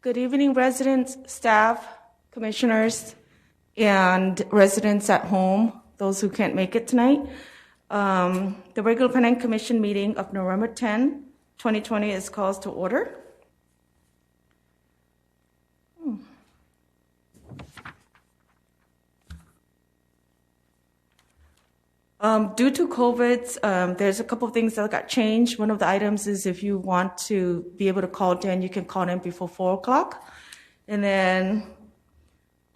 Good evening, residents, staff, commissioners, and residents at home, those who can't make it tonight. The regular Planning Commission meeting of November 10, 2020 is called to order. Due to COVID, there's a couple of things that got changed. One of the items is if you want to be able to call in, you can call in before 4 o'clock. And then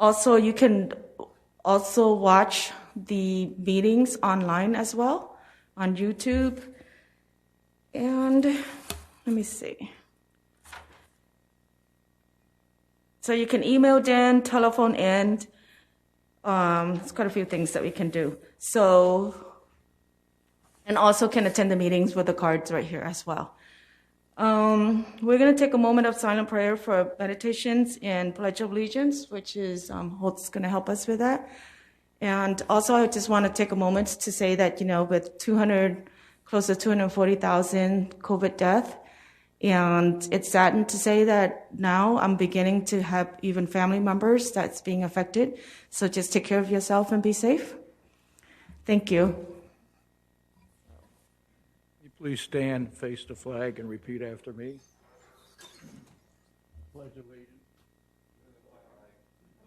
also you can also watch the meetings online as well on YouTube. And let me see. So you can email in, telephone in. There's quite a few things that we can do. So, and also can attend the meetings with the cards right here as well. We're going to take a moment of silent prayer for meditations and Pledge of Allegiance, which is Holt's going to help us with that. And also, I just want to take a moment to say that, you know, with close to 240,000 COVID deaths, and it's saddened to say that now I'm beginning to have even family members that's being affected. So just take care of yourself and be safe. Thank you. Will you please stand, face the flag, and repeat after me? Pledge allegiance to the flag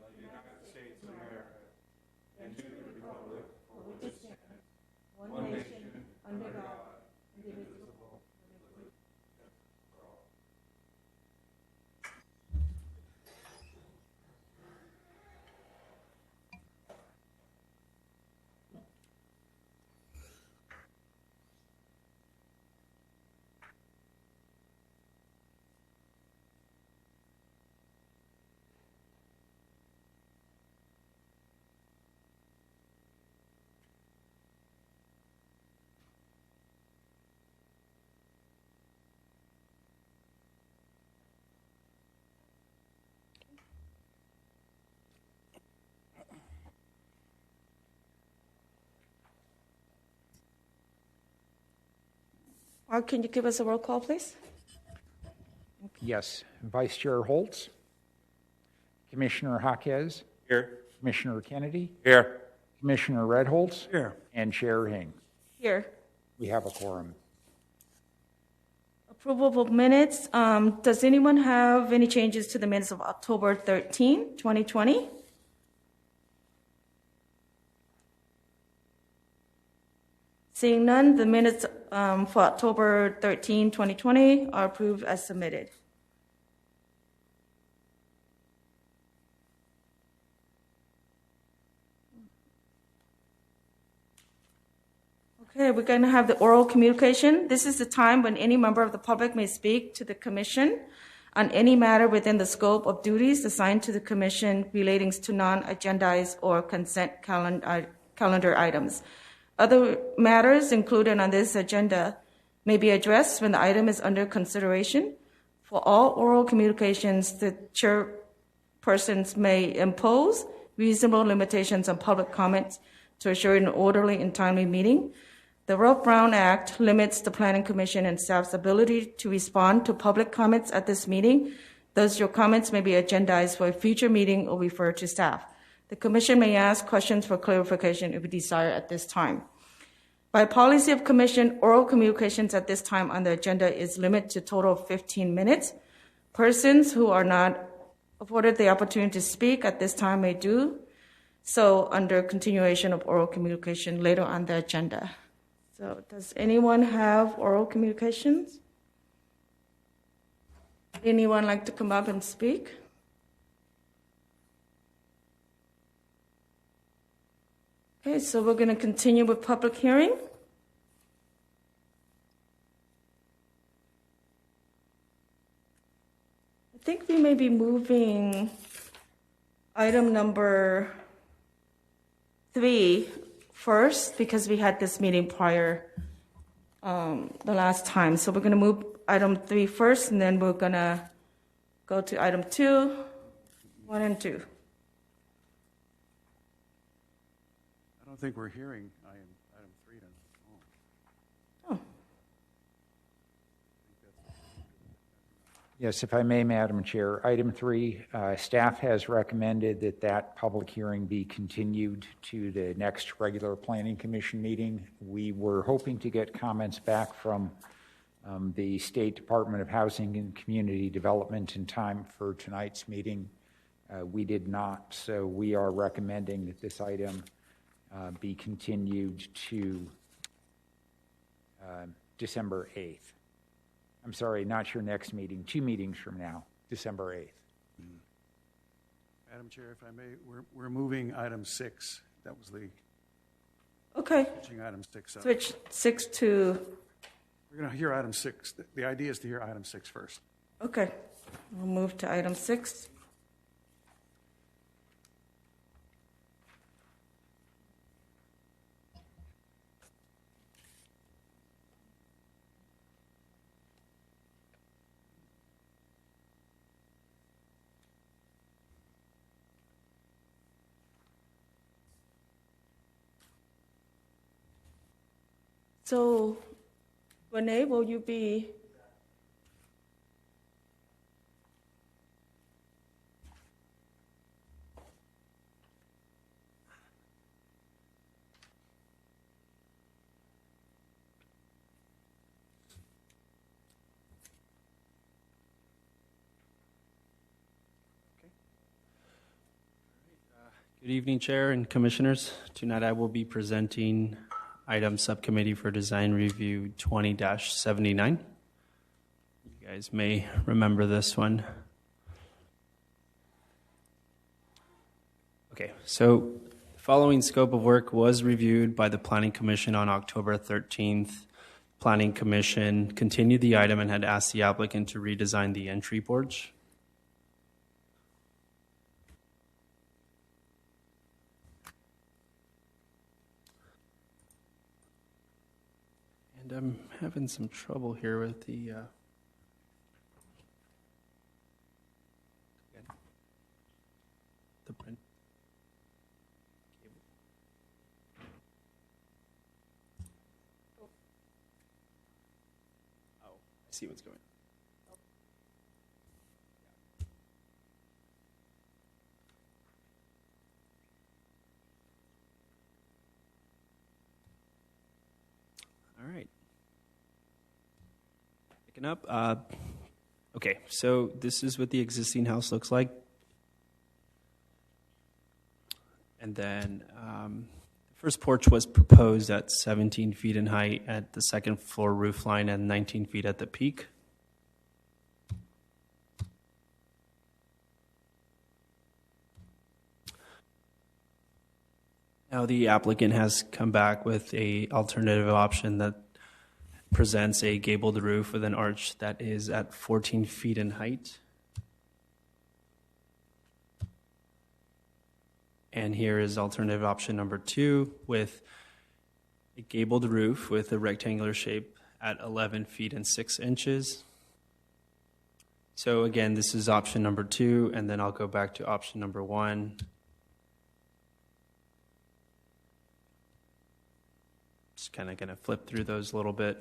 of the United States of America and to the republic for which it stands, one nation, under God, indivisible, with liberty and justice for all. Mark, can you give us a roll call, please? Yes. Vice Chair Holtz, Commissioner Jaquez, Here. Commissioner Kennedy, Here. Commissioner Redholz, Here. and Chair Hing. Here. We have a quorum. Approval of minutes. Does anyone have any changes to the minutes of October 13, 2020? Seeing none, the minutes for October 13, 2020 are approved as submitted. Okay, we're going to have the oral communication. This is the time when any member of the public may speak to the commission on any matter within the scope of duties assigned to the commission relating to non-agendized or consent calendar items. Other matters included on this agenda may be addressed when the item is under consideration. For all oral communications, the chairpersons may impose reasonable limitations on public comments to assure an orderly and timely meeting. The Roth-Brown Act limits the Planning Commission and staff's ability to respond to public comments at this meeting. Thus, your comments may be agendized for a future meeting or referred to staff. The Commission may ask questions for clarification if desired at this time. By policy of Commission, oral communications at this time on the agenda is limited to a total of 15 minutes. Persons who are not afforded the opportunity to speak at this time may do so under continuation of oral communication later on the agenda. So does anyone have oral communications? Anyone like to come up and speak? Okay, so we're going to continue with public hearing. I think we may be moving item number 3 first because we had this meeting prior the last time. So we're going to move item 3 first, and then we're going to go to item 2, 1 and 2. I don't think we're hearing item 3 on the phone. Oh. Yes, if I may, Madam Chair. Item 3, staff has recommended that that public hearing be continued to the next regular Planning Commission meeting. We were hoping to get comments back from the State Department of Housing and Community Development in time for tonight's meeting. We did not, so we are recommending that this item be continued to December 8th. I'm sorry, not your next meeting, 2 meetings from now, December 8th. Madam Chair, if I may, we're moving item 6. That was the Okay, switching item 6 up. switch 6 to, We're going to hear item 6. The idea is to hear item 6 first. okay. We'll move to item 6. So, Renee, will you be? Good evening, Chair and Commissioners. Tonight I will be presenting item Subcommittee for Design Review 20-79. You guys may remember this one. Okay, so the following scope of work was reviewed by the Planning Commission on October 13th. Planning Commission continued the item and had asked the applicant to redesign the entry porch. And I'm having some trouble here with the print. Oh, I see what's going on. All right. Picking up. Okay, so this is what the existing house looks like. And then the first porch was proposed at 17 feet in height at the second floor roof line and 19 feet at the peak. Now the applicant has come back with an alternative option that presents a gabled roof with an arch that is at 14 feet in height. And here is alternative option number 2 with a gabled roof with a rectangular shape at 11 feet and 6 inches. So again, this is option number 2, and then I'll go back to option number 1. Just kind of going to flip through those a little bit.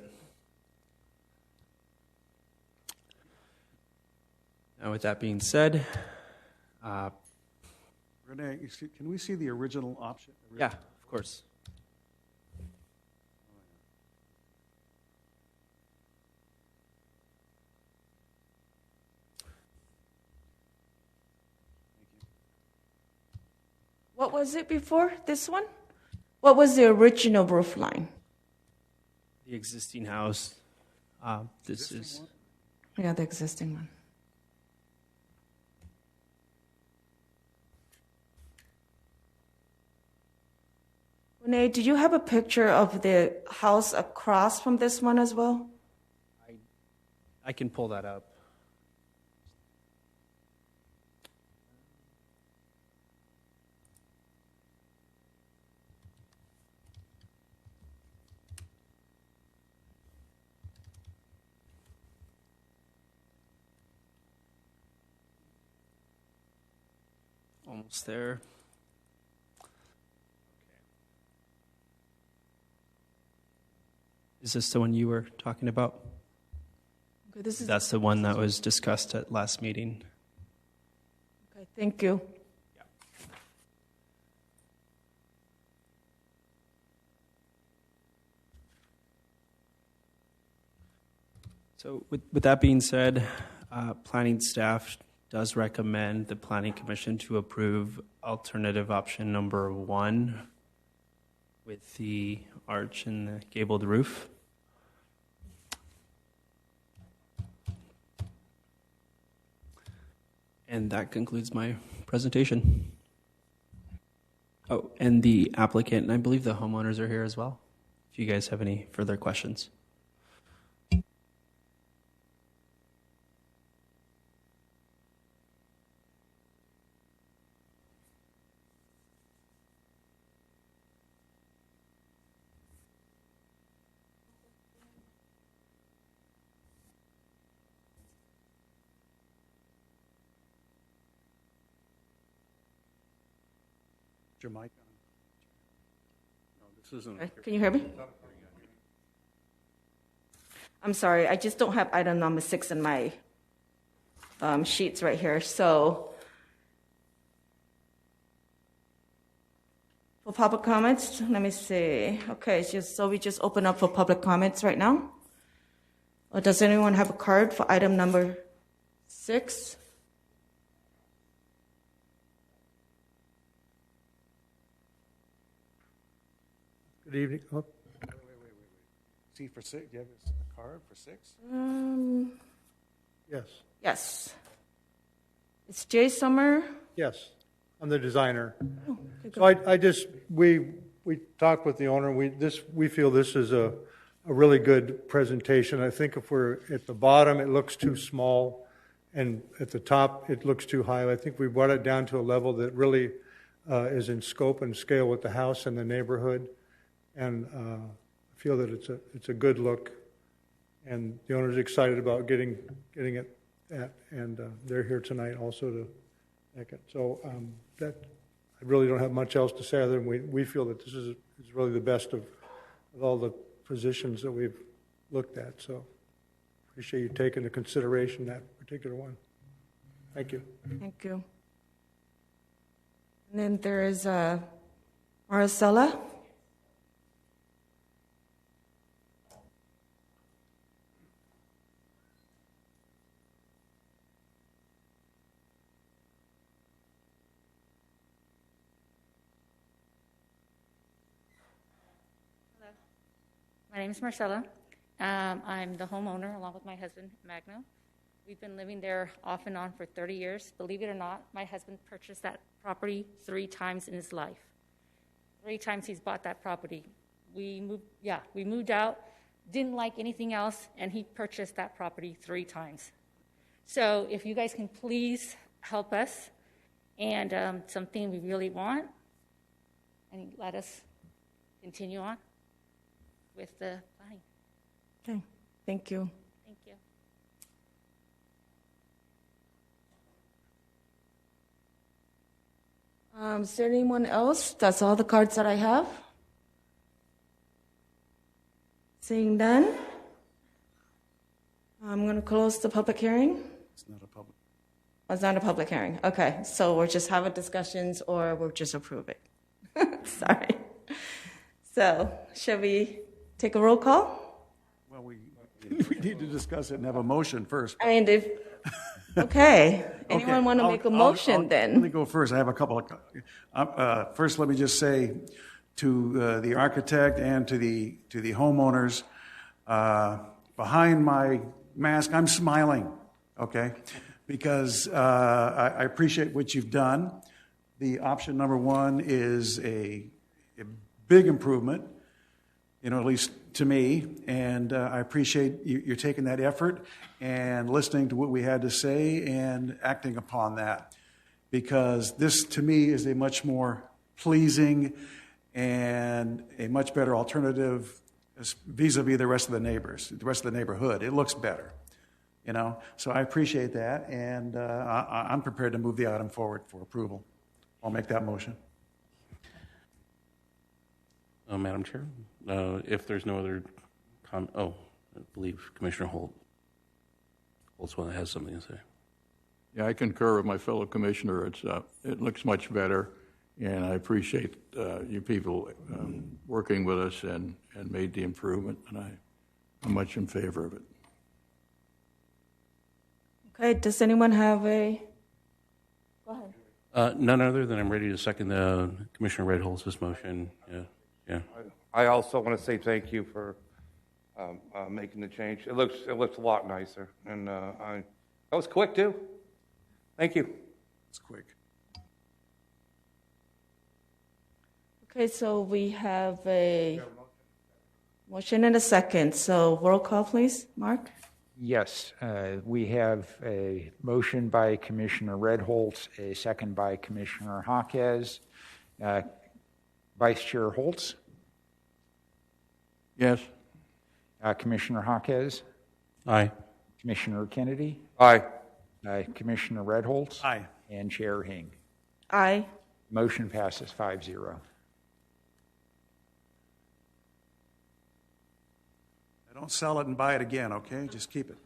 Now with that being said, Renee, can we see the original option? yeah, of course. What was it before this one? What was the original roof line? The existing house. This is. Yeah, the existing one. Renee, do you have a picture of the house across from this one as well? I can pull that up. Almost there. Is this the one you were talking about? Okay, this is, That's the one that was discussed at last meeting. okay, thank you. So with that being said, planning staff does recommend the Planning Commission to approve alternative option number 1 with the arch and the gabled roof. And that concludes my presentation. Oh, and the applicant, and I believe the homeowners are here as well, if you guys have any further questions. Your mic on? No, this isn't. Okay, can you hear me? I'm sorry, I just don't have item number 6 in my sheets right here. So for public comments, let me see. Okay, so we just open up for public comments right now. Or does anyone have a card for item number 6? Good evening. Oh, wait. See, for 6, do you have a card for 6? Yes, Yes. It's Jay Summer. yes, I'm the designer. Okay, So I just, we talked with the owner, we feel this is a really good presentation. I think if we're at the bottom, it looks too small, and at the top, it looks too high. I think we brought it down to a level that really is in scope and scale with the house and the neighborhood, and I feel that it's a good look, and the owner's excited about getting it at, and they're here tonight also to make it. So that, I really don't have much else to say other than we feel that this is really the best of all the positions that we've looked at. So appreciate you taking into consideration that particular one. Thank you. Thank you. And then there is Maricela. My name is Marcella. I'm the homeowner along with my husband, Magno. We've been living there off and on for 30 years. Believe it or not, my husband purchased that property 3 times in his life. 3 times he's bought that property. We moved out, didn't like anything else, and he purchased that property 3 times. So if you guys can please help us and something we really want, and let us continue on with the planning. Okay, thank you. Thank you. Is there anyone else? That's all the cards that I have. Seeing none, I'm going to close the public hearing. It's not a public. Oh, it's not a public hearing. Okay, so we'll just have a discussions or we'll just approve it. Sorry. So, shall we take a roll call? Well, we need to discuss it and have a motion first. I mean, okay. Anyone want to I'll- make a motion Let then? me go first. I have a couple of. First, let me just say to the architect and to the homeowners, behind my mask, I'm smiling. Okay, because I appreciate what you've done. The option number 1 is a big improvement, at least to me, and I appreciate you're taking that effort and listening to what we had to say and acting upon that, because this, to me, is a much more pleasing and a much better alternative vis-a-vis the rest of the neighbors, the rest of the neighborhood. It looks better, So I appreciate that, and I'm prepared to move the item forward for approval. I'll make that motion. Madam Chair, if there's no other comment, I believe Commissioner Holt. Holtzman has something to say. Yeah, I concur with my fellow commissioner. It looks much better, and I appreciate you people working with us and made the improvement, and I'm much in favor of it. Okay, does anyone have a, go ahead. None other than I'm ready to second Commissioner Redholz's motion. Yeah. I also want to say thank you for making the change. It looks a lot nicer, and that was quick too. Thank you. It's quick. Okay, so we have a motion and a second. So roll call, please. Mark? Yes, we have a motion by Commissioner Redholz, a second by Commissioner Jaquez. Vice Chair Holtz? Yes. Commissioner Jaquez? Aye. Commissioner Kennedy? Aye. Commissioner Redholz? Aye. And Chair Hing. Aye. Motion passes 5-0. Don't sell it and buy it again, okay? Just keep it.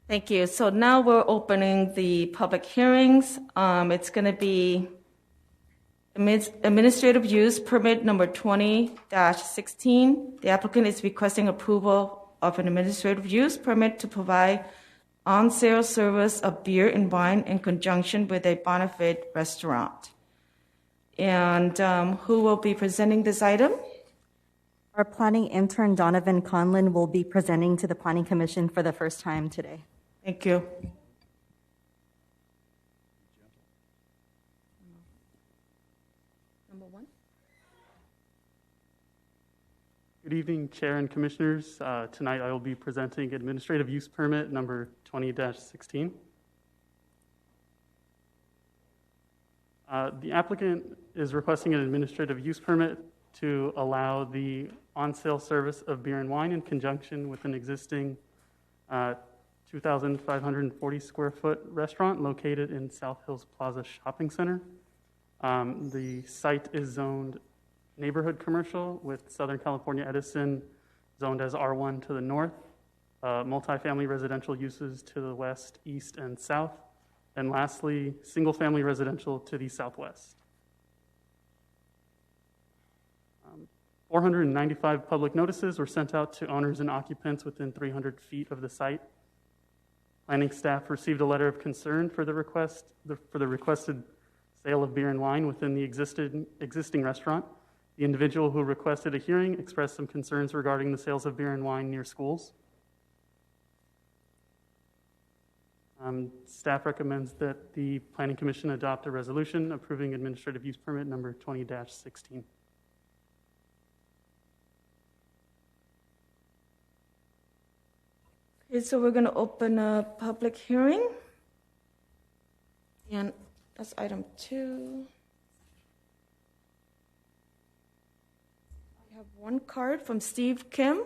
Thank you. So now we're opening the public hearings. It's going to be administrative use permit number 20-16. The applicant is requesting approval of an administrative use permit to provide on-sale service of beer and wine in conjunction with a Bonafide restaurant. And who will be presenting this item? Our planning intern, Donovan Conlin, will be presenting to the Planning Commission for the first time today. Thank you. Number one. Good evening, Chair and Commissioners. Tonight I will be presenting administrative use permit number 20-16. The applicant is requesting an administrative use permit to allow the on-sale service of beer and wine in conjunction with an existing 2,540 square foot restaurant located in South Hills Plaza Shopping Center. The site is zoned neighborhood commercial with Southern California Edison zoned as R1 to the north, multifamily residential uses to the west, east, and south, and lastly, single-family residential to the southwest. 495 public notices were sent out to owners and occupants within 300 feet of the site. Planning staff received a letter of concern for the requested sale of beer and wine within the existing restaurant. The individual who requested a hearing expressed some concerns regarding the sales of beer and wine near schools. Staff recommends that the Planning Commission adopt a resolution approving administrative use permit number 20-16. Okay, so we're going to open a public hearing. And that's item 2. I have one card from Steve Kim.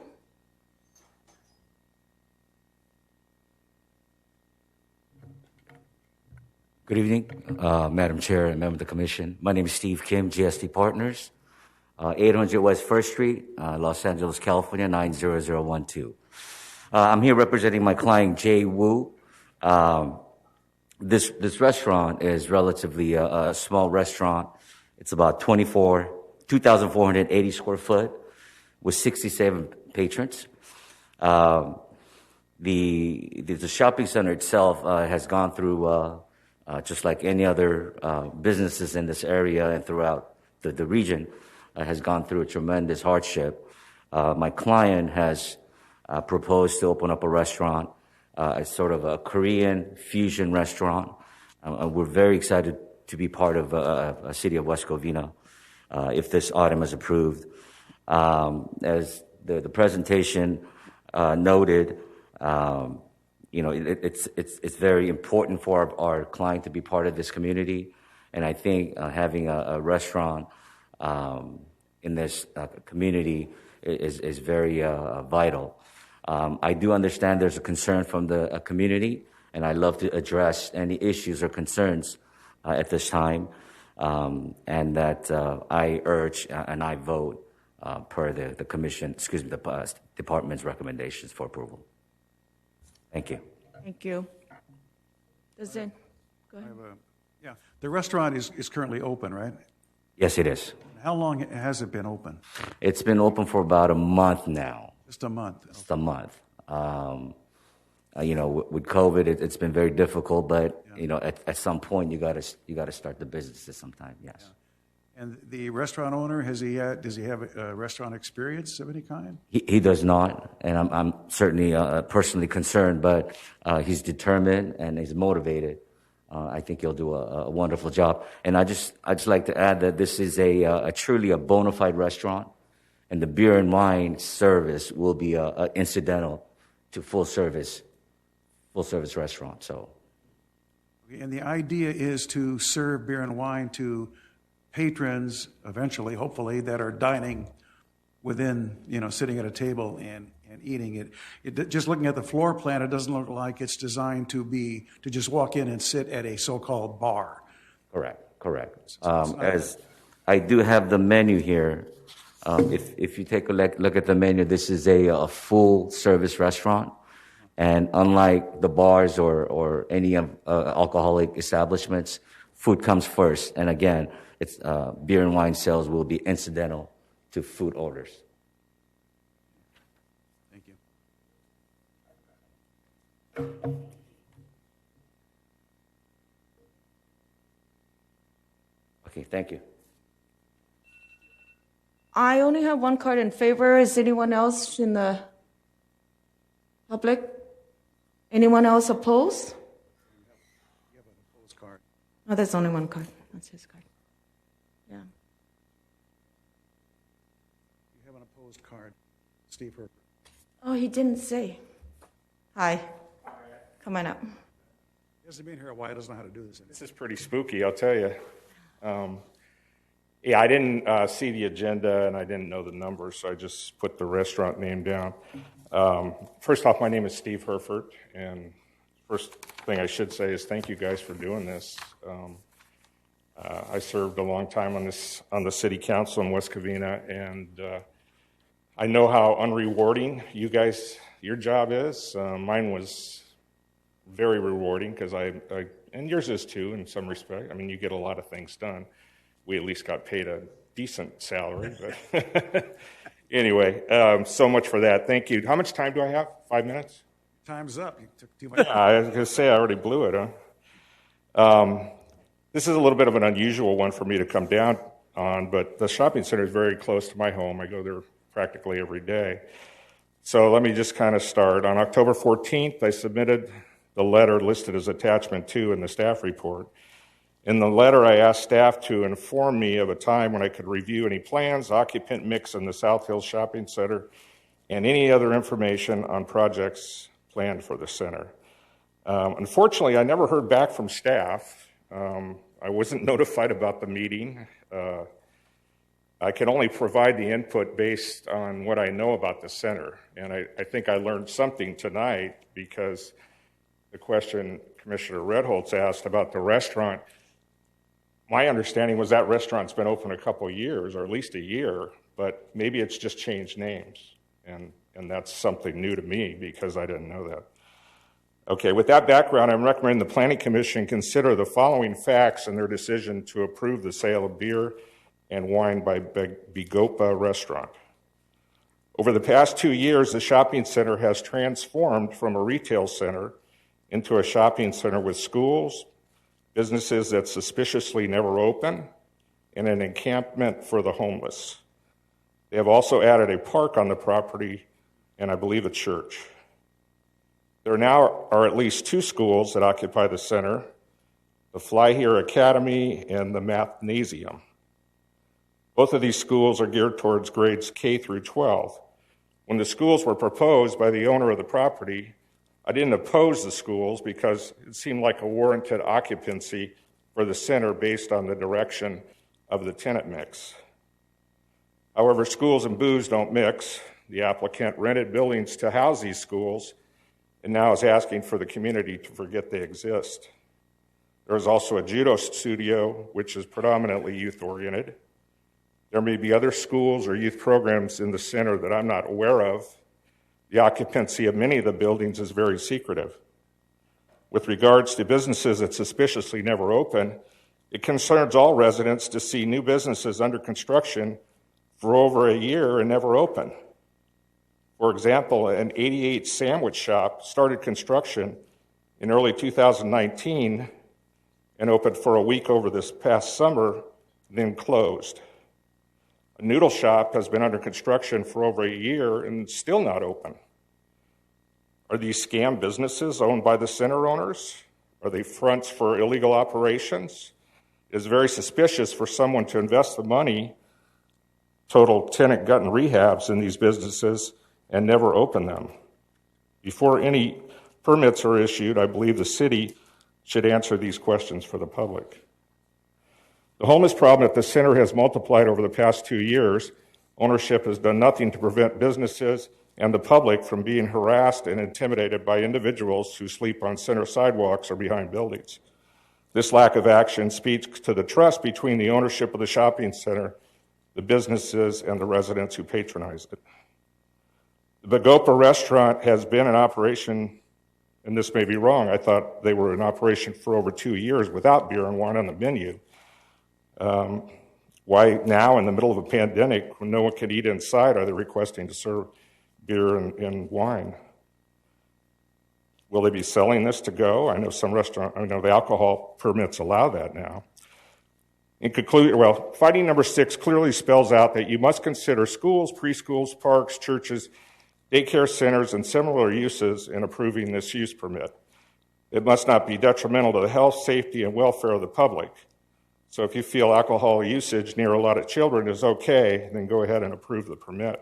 Good evening, Madam Chair and member of the Commission. My name is Steve Kim, GST Partners, 800 West 1st Street, Los Angeles, California, 90012. I'm here representing my client, Jay Wu. This restaurant is relatively a small restaurant. It's about 2,480 square foot with 67 patrons. The shopping center itself has gone through just like any other businesses in this area and throughout the region, has gone through a tremendous hardship. My client has proposed to open up a restaurant, as sort of a Korean fusion restaurant. We're very excited to be part of a city of West Covina if this item is approved. As the presentation noted, it's very important for our client to be part of this community, and I think having a restaurant in this community is very vital. I do understand there's a concern from the community, and I'd love to address any issues or concerns at this time, and that I urge and I vote per the commission, the department's recommendations for approval. Thank you. Thank you. Does it, go ahead. Yeah, the restaurant is currently open, right? Yes, it is. How long has it been open? It's been open for about a month now. Just a month. Just a month. With COVID, it's been very difficult, but at some point you got to start the business at some time. Yes. Yeah. And the restaurant owner, does he have a restaurant experience of any kind? He does not, and I'm certainly personally concerned, but he's determined and he's motivated. I think he'll do a wonderful job. And I just like to add that this is a truly a bona fide restaurant, and the beer and wine service will be incidental to full service restaurant. So, and the idea is to serve beer and wine to patrons eventually, hopefully, that are dining within, sitting at a table and eating it. Just looking at the floor plan, it doesn't look like it's designed to just walk in and sit at a so-called bar. Correct. As I do have the menu here, if you take a look at the menu, this is a full service restaurant. And unlike the bars or any alcoholic establishments, food comes first. And again, it's beer and wine sales will be incidental to food orders. Thank you. Okay, thank you. I only have one card in favor. Is anyone else in the public? Anyone else opposed? You have an opposed card. Oh, there's only one card. That's his card. Yeah. You have an opposed card. Steve Herbert. Oh, he didn't say. Hi. Come on up. He hasn't been here a while. He doesn't know how to do this. This is pretty spooky, I'll tell you. I didn't see the agenda and I didn't know the numbers, so I just put the restaurant name down. First off, my name is Steve Herford, and first thing I should say is thank you guys for doing this. I served a long time on the city council in West Covina, and I know how unrewarding your job is. Mine was very rewarding because and yours is too in some respect. I mean, you get a lot of things done. We at least got paid a decent salary, but anyway, so much for that. Thank you. How much time do I have? 5 minutes? Time's up. You took too much. Yeah, I was going to say I already blew it, huh? This is a little bit of an unusual one for me to come down on, but the shopping center is very close to my home. I go there practically every day. So let me just kind of start. On October 14th, I submitted the letter listed as attachment 2 in the staff report. In the letter, I asked staff to inform me of a time when I could review any plans, occupant mix in the South Hills Shopping Center, and any other information on projects planned for the center. Unfortunately, I never heard back from staff. I wasn't notified about the meeting. I can only provide the input based on what I know about the center. And I think I learned something tonight because the question Commissioner Redholz asked about the restaurant, my understanding was that restaurant's been open a couple of years, or at least a year, but maybe it's just changed names. And that's something new to me because I didn't know that. Okay, with that background, I'm recommending the Planning Commission consider the following facts in their decision to approve the sale of beer and wine by Bigopa Restaurant. Over the past 2 years, the shopping center has transformed from a retail center into a shopping center with schools, businesses that suspiciously never open, and an encampment for the homeless. They have also added a park on the property and I believe a church. There now are at least 2 schools that occupy the center, the Fly Here Academy and the Mathnasium. Both of these schools are geared towards grades K through 12. When the schools were proposed by the owner of the property, I didn't oppose the schools because it seemed like a warranted occupancy for the center based on the direction of the tenant mix. However, schools and booze don't mix. The applicant rented buildings to house these schools and now is asking for the community to forget they exist. There is also a judo studio, which is predominantly youth-oriented. There may be other schools or youth programs in the center that I'm not aware of. The occupancy of many of the buildings is very secretive. With regards to businesses that suspiciously never open, it concerns all residents to see new businesses under construction for over a year and never open. For example, an 88 sandwich shop started construction in early 2019 and opened for a week over this past summer, then closed. A noodle shop has been under construction for over a year and still not open. Are these scam businesses owned by the center owners? Are they fronts for illegal operations? It is very suspicious for someone to invest the money, total tenant gut and rehabs in these businesses, and never open them. Before any permits are issued, I believe the city should answer these questions for the public. The homeless problem at the center has multiplied over the past 2 years. Ownership has done nothing to prevent businesses and the public from being harassed and intimidated by individuals who sleep on center sidewalks or behind buildings. This lack of action speaks to the trust between the ownership of the shopping center, the businesses, and the residents who patronize it. The Bagopa restaurant has been in operation, and this may be wrong, I thought they were in operation for over 2 years without beer and wine on the menu. Why now, in the middle of a pandemic, when no one can eat inside, are they requesting to serve beer and wine? Will they be selling this to go? I know the alcohol permits allow that now. In conclusion, finding number 6 clearly spells out that you must consider schools, preschools, parks, churches, daycare centers, and similar uses in approving this use permit. It must not be detrimental to the health, safety, and welfare of the public. So if you feel alcohol usage near a lot of children is okay, then go ahead and approve the permit.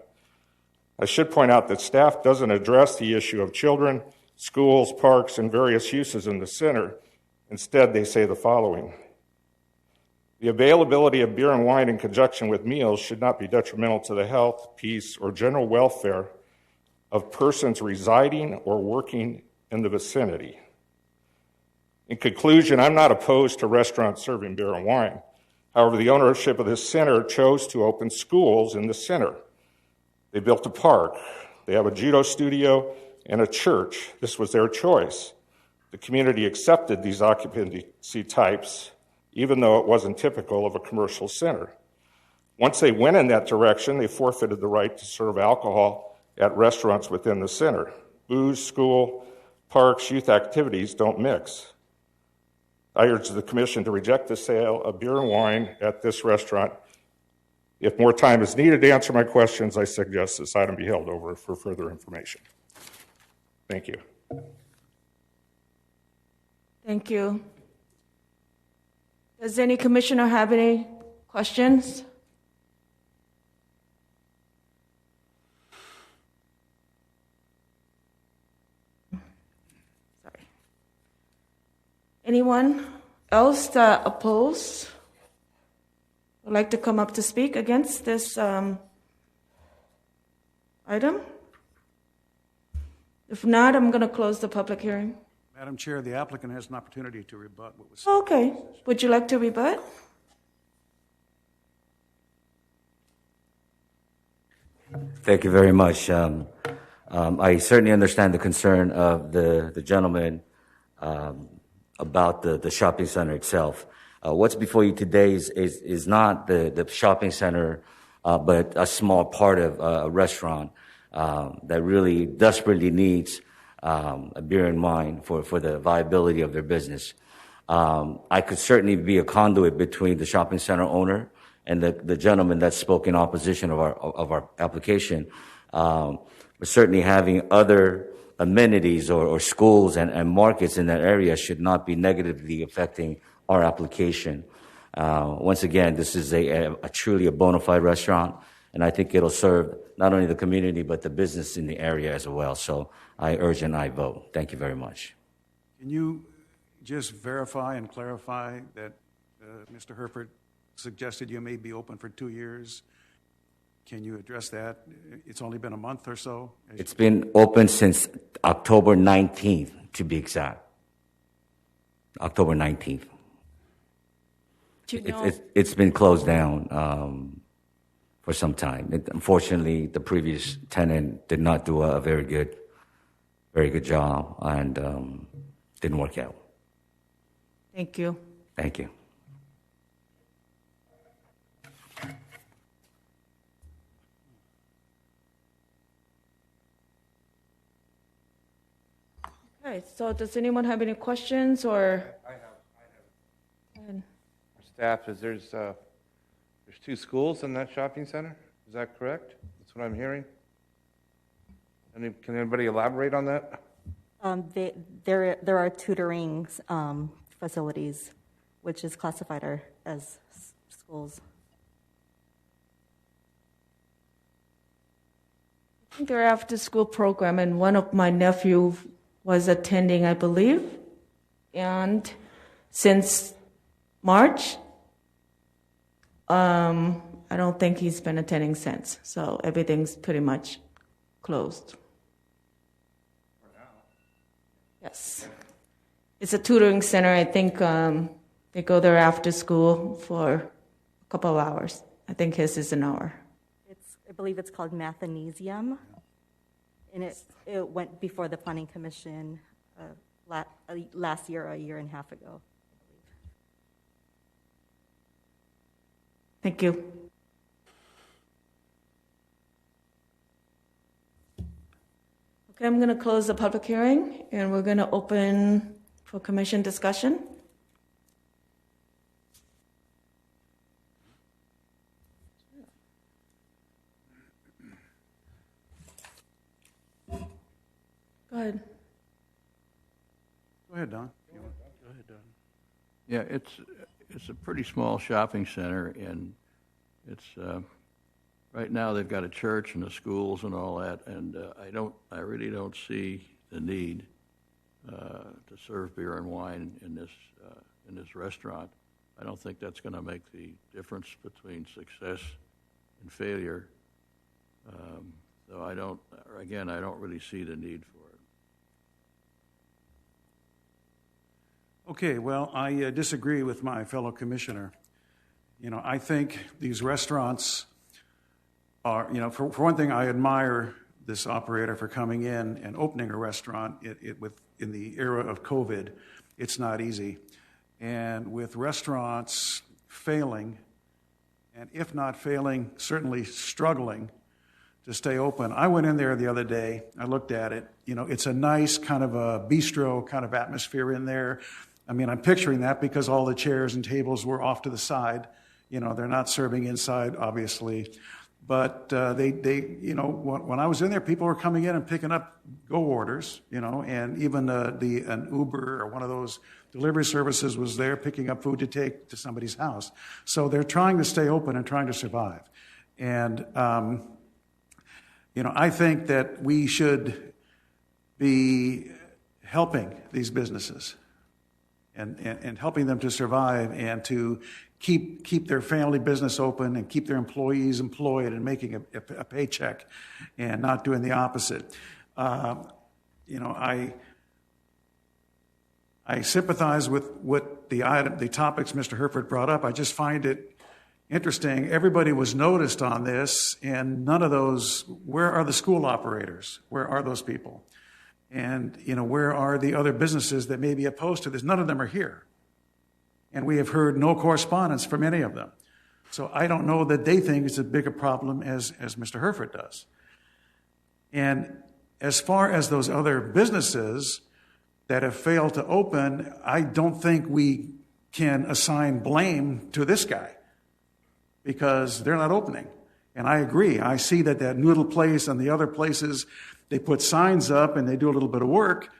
I should point out that staff doesn't address the issue of children, schools, parks, and various uses in the center. Instead, they say the following. The availability of beer and wine in conjunction with meals should not be detrimental to the health, peace, or general welfare of persons residing or working in the vicinity. In conclusion, I'm not opposed to restaurants serving beer and wine. However, the ownership of this center chose to open schools in the center. They built a park. They have a judo studio and a church. This was their choice. The community accepted these occupancy types, even though it wasn't typical of a commercial center. Once they went in that direction, they forfeited the right to serve alcohol at restaurants within the center. Booze, school, parks, youth activities don't mix. I urge the Commission to reject the sale of beer and wine at this restaurant. If more time is needed to answer my questions, I suggest this item be held over for further information. Thank you. Thank you. Does any commissioner have any questions? Sorry. Anyone else that oppose would like to come up to speak against this item? If not, I'm going to close the public hearing. Madam Chair, the applicant has an opportunity to rebut what was said. Okay. Would you like to rebut? Thank you very much. I certainly understand the concern of the gentleman about the shopping center itself. What's before you today is not the shopping center, but a small part of a restaurant that really desperately needs a beer and wine for the viability of their business. I could certainly be a conduit between the shopping center owner and the gentleman that spoke in opposition of our application. But certainly having other amenities or schools and markets in that area should not be negatively affecting our application. Once again, this is a truly a bona fide restaurant, and I think it'll serve not only the community but the business in the area as well. So I urge and I vote. Thank you very much. Can you just verify and clarify that Mr. Herford suggested you may be open for 2 years? Can you address that? It's only been a month or so? It's been open since October 19th, to be exact. October 19th. It's been closed down for some time. Unfortunately, the previous tenant did not do a very good job, and didn't work out. Thank you. Thank you. Okay, so does anyone have any questions or? I have. Staff, there's 2 schools in that shopping center? Is that correct? That's what I'm hearing? Can anybody elaborate on that? There are tutoring facilities, which is classified as schools. I think they're after-school program, and one of my nephew was attending, I believe, and since March, I don't think he's been attending since, so everything's pretty much closed. For now. Yes. It's a tutoring center. I think they go there after school for a couple of hours. I think his is an hour. I believe it's called Mathanesium, and it went before the Planning Commission last year, a year and a half ago. Thank you. Okay, I'm going to close the public hearing, and we're going to open for commission discussion. Go ahead. Go ahead, Don. Go ahead, Don. Yeah, it's a pretty small shopping center, and it's right now they've got a church and the schools and all that, and I really don't see the need to serve beer and wine in this restaurant. I don't think that's going to make the difference between success and failure. So I don't really see the need for it. Okay, well, I disagree with my fellow commissioner. I think these restaurants are, for one thing, I admire this operator for coming in and opening a restaurant in the era of COVID. It's not easy. And with restaurants failing, and if not failing, certainly struggling to stay open. I went in there the other day. I looked at it. It's a nice kind of a bistro kind of atmosphere in there. I mean, I'm picturing that because all the chairs and tables were off to the side. They're not serving inside, obviously. But when I was in there, people were coming in and picking up Go orders, and even an Uber or one of those delivery services was there picking up food to take to somebody's house. So they're trying to stay open and trying to survive. And, I think that we should be helping these businesses and helping them to survive and to keep their family business open and keep their employees employed and making a paycheck and not doing the opposite. I sympathize with what the topics Mr. Herford brought up. I just find it interesting. Everybody was noticed on this, and none of those. Where are the school operators? Where are those people? And where are the other businesses that may be opposed to this? None of them are here. And we have heard no correspondence from any of them. So I don't know that they think it's as big a problem as Mr. Herford does. And as far as those other businesses that have failed to open, I don't think we can assign blame to this guy because they're not opening. And I agree. I see that noodle place and the other places, they put signs up and they do a little bit of work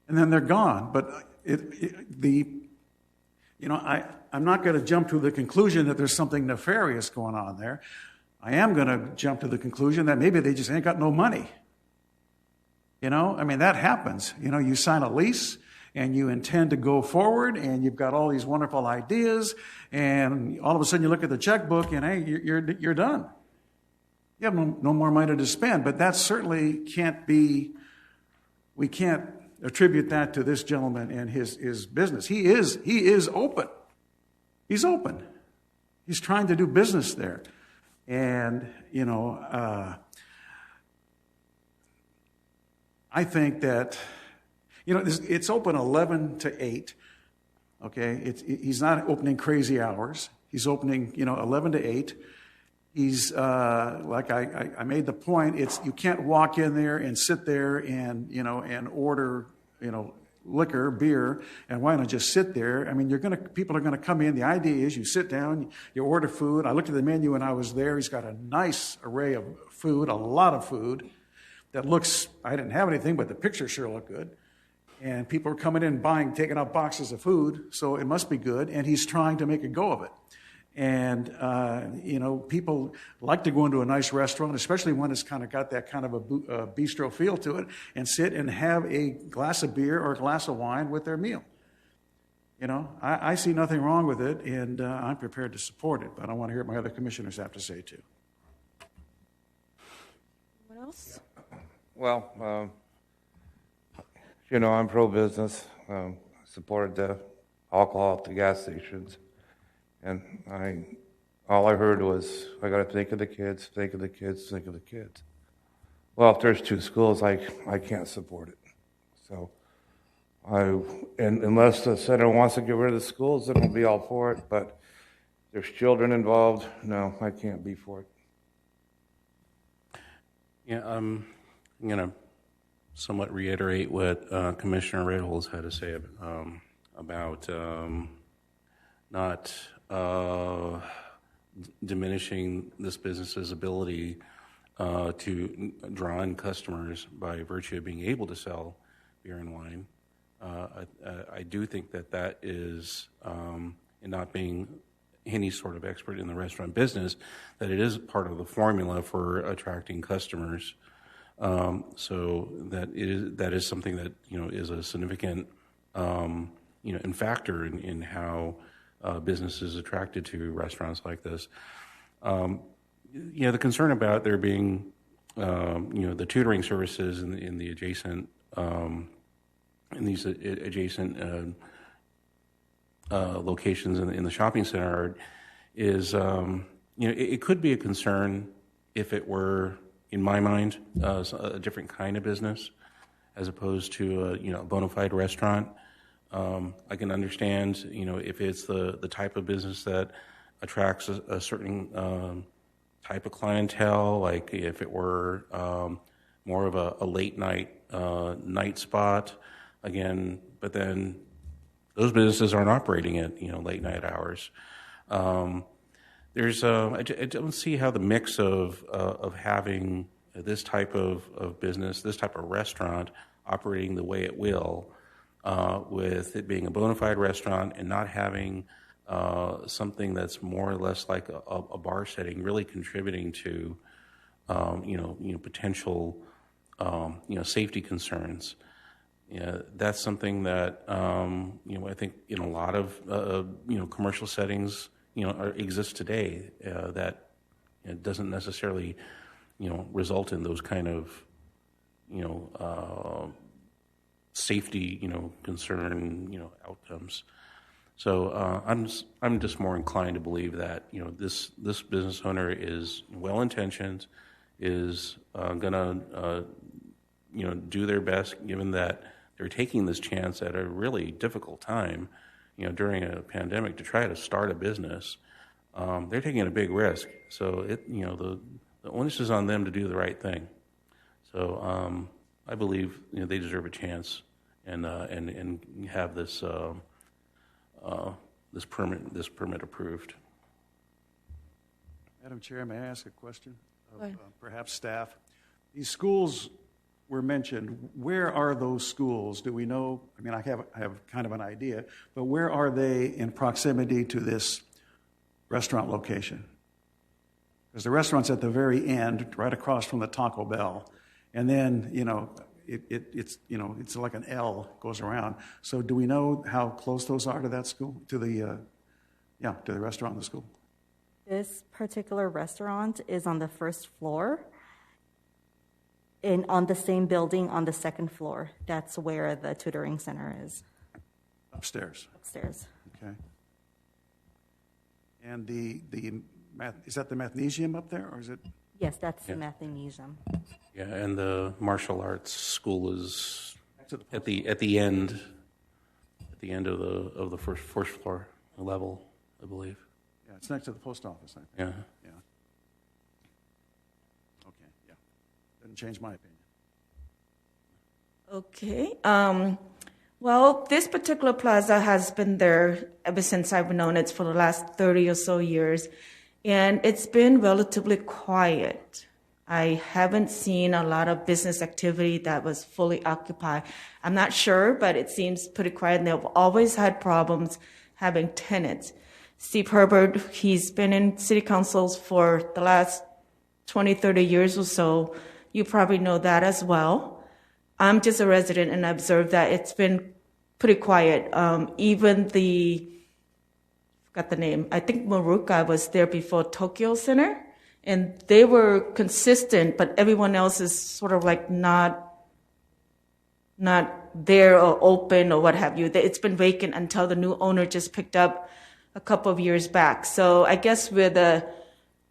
and then they're gone. But I'm not going to jump to the conclusion that there's something nefarious going on there. I am going to jump to the conclusion that maybe they just ain't got no money. That happens. You sign a lease and you intend to go forward and you've got all these wonderful ideas and all of a sudden you look at the checkbook and hey, you're done. You have no more money to spend, but that certainly can't be, we can't attribute that to this gentleman and his business. He is open. He's open. He's trying to do business there. And, I think that, it's open 11 to 8, okay? He's not opening crazy hours. He's opening, 11 to 8. He's, like I made the point, you can't walk in there and sit there and, and order, liquor, beer, and why not just sit there? I mean, people are gonna come in. The idea is you sit down, you order food. I looked at the menu when I was there. He's got a nice array of food, a lot of food that looks, I didn't have anything, but the pictures sure look good. And people are coming in, taking out boxes of food, so it must be good. And he's trying to make a go of it. And, people like to go into a nice restaurant, especially when it's kind of got that kind of a bistro feel to it, and sit and have a glass of beer or a glass of wine with their meal. I see nothing wrong with it, and I'm prepared to support it, but I want to hear what my other commissioners have to say, too. What else? Well, I'm pro-business. Supported the alcohol at the gas stations. And all I heard was, I got to think of the kids, think of the kids, think of the kids. Well, if there's 2 schools, I can't support it. So, unless the center wants to get rid of the schools, then I'll be all for it. But if there's children involved, no, I can't be for it. Yeah, I'm going to somewhat reiterate what Commissioner Redholz had to say about not diminishing this business's ability to draw in customers by virtue of being able to sell beer and wine. I do think that is, in not being any sort of expert in the restaurant business, that it is part of the formula for attracting customers. So that is something that is a significant in factor in how business is attracted to restaurants like this. The concern about there being the tutoring services in the adjacent in these adjacent locations in the shopping center is it could be a concern if it were, in my mind, a different kind of business as opposed to a bona fide restaurant. I can understand, if it's the type of business that attracts a certain type of clientele, like if it were more of a late night spot, again, but then those businesses aren't operating at late night hours. I don't see how the mix of having this type of business, this type of restaurant operating the way it will, with it being a bona fide restaurant and not having something that's more or less like a bar setting, really contributing to potential safety concerns. That's something that I think in a lot of commercial settings exist today that doesn't necessarily result in those kind of safety concern outcomes. So I'm just more inclined to believe that this business owner is well intentioned, is gonna do their best, given that they're taking this chance at a really difficult time, during a pandemic, to try to start a business. They're taking a big risk, so the onus is on them to do the right thing. So I believe they deserve a chance and have this permit approved. Madam Chair, may I ask a question of perhaps staff? These schools were mentioned. Where are those schools? Do we know? I mean, I have kind of an idea, but where are they in proximity to this restaurant location? Because the restaurant's at the very end, right across from the Taco Bell, and then it's like an L goes around. So do we know how close those are to that school, to the restaurant and the school? This particular restaurant is on the first floor, and on the same building on the second floor. That's where the tutoring center is. Upstairs. Okay. And the Is that the Mathnesium up there, or is it? Yes, that's the Mathnesium. Yeah, and the martial arts school is at the end of the first floor level, I believe. Yeah, it's next to the post office, I think. Yeah. Yeah. Okay, yeah. Didn't change my opinion. Okay. Well, this particular plaza has been there ever since I've known it for the last 30 or so years, and it's been relatively quiet. I haven't seen a lot of business activity that was fully occupied. I'm not sure, but it seems pretty quiet, and they've always had problems having tenants. Steve Herbert, he's been in city councils for the last 20, 30 years or so. You probably know that as well. I'm just a resident, and I observed that it's been pretty quiet. Even forgot the name, I think Maruka was there before Tokyo Center, and they were consistent, but everyone else is sort of like not there or open or what have you. It's been vacant until the new owner just picked up a couple of years back. So I guess we're the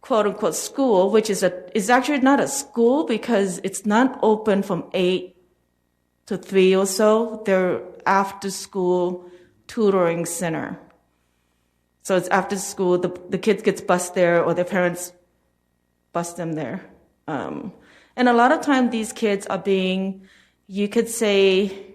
quote-unquote school, which is actually not a school because it's not open from 8 to 3 or so. They're after-school tutoring center. So it's after school, the kids gets bused there or their parents bus them there. And a lot of time these kids are being, you could say,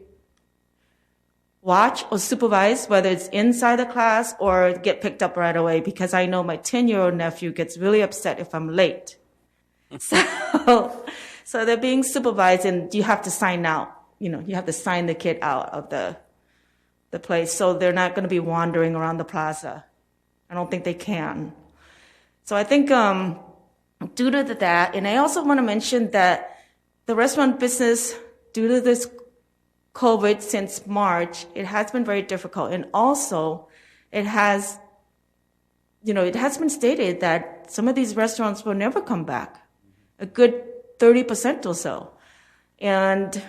watch or supervise, whether it's inside the class or get picked up right away, because I know my 10-year-old nephew gets really upset if I'm late. So they're being supervised, and you have to sign out. You have to sign the kid out of the place, so they're not going to be wandering around the plaza. I don't think they can. So I think due to that, and I also want to mention that the restaurant business, due to this COVID since March, it has been very difficult. And also, it has been stated that some of these restaurants will never come back, a good 30% or so. And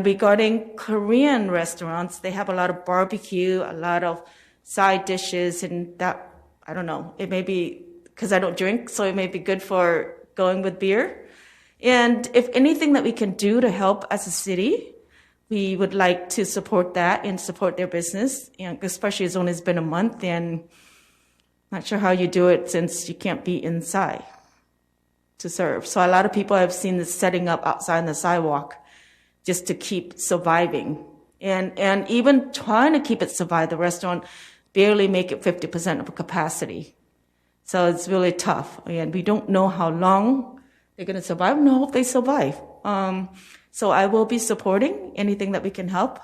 regarding Korean restaurants, they have a lot of barbecue, a lot of side dishes, and that, I don't know, it may be because I don't drink, so it may be good for going with beer. And if anything that we can do to help as a city, we would like to support that and support their business, especially it's only been a month, and not sure how you do it since you can't be inside to serve. So a lot of people have seen this setting up outside on the sidewalk just to keep surviving. And even trying to keep it survive, the restaurant barely make it 50% of capacity. So it's really tough. And we don't know how long they're going to survive. No, hope they survive. So I will be supporting anything that we can help.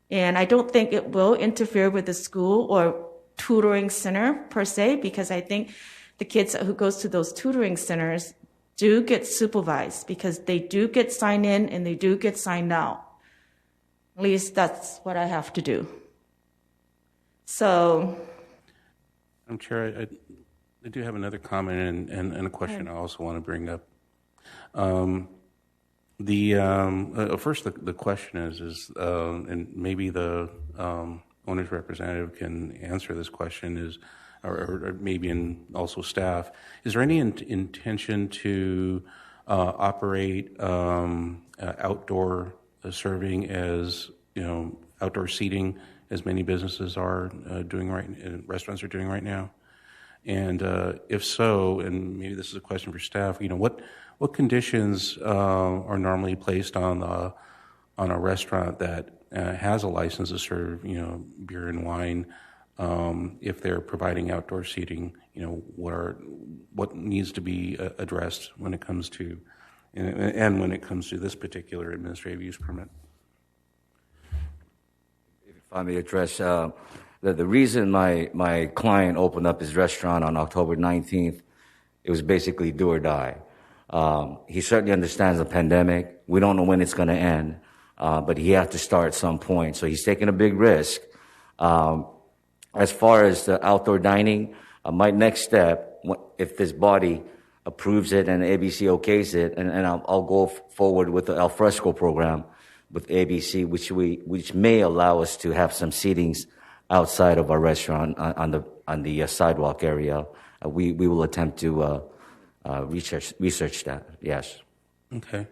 And I don't think it will interfere with the school or tutoring center per se, because I think the kids who goes to those tutoring centers do get supervised, because they do get signed in and they do get signed out. At least that's what I have to do. So, I'm Chair, I do have another comment and a question I also want to bring up. First, the question is, and maybe the owner's representative can answer this question, or maybe also staff, is there any intention to operate outdoor serving as, outdoor seating, as many businesses are doing restaurants are doing right now? And if so, and maybe this is a question for staff, what conditions are normally placed on a restaurant that has a license to serve, beer and wine, if they're providing outdoor seating? What needs to be addressed when it comes to, and when it comes to this particular administrative use permit? If I may address, the reason my client opened up his restaurant on October 19th, it was basically do or die. He certainly understands the pandemic. We don't know when it's going to end, but he has to start at some point. So he's taking a big risk. As far as the outdoor dining, my next step, if this body approves it and ABC okays it, and I'll go forward with the alfresco program with ABC, which may allow us to have some seatings outside of our restaurant on the sidewalk area, we will attempt to research that. Yes. Okay.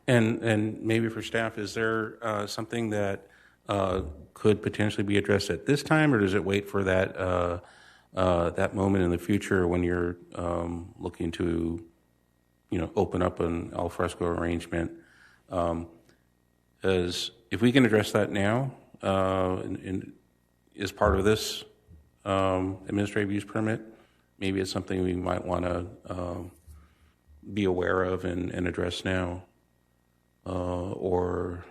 And maybe for staff, is there something that could potentially be addressed at this time, or does it wait for that moment in the future when you're looking to, open up an al fresco arrangement? As if we can address that now, as part of this administrative use permit, maybe it's something we might want to be aware of and address now, or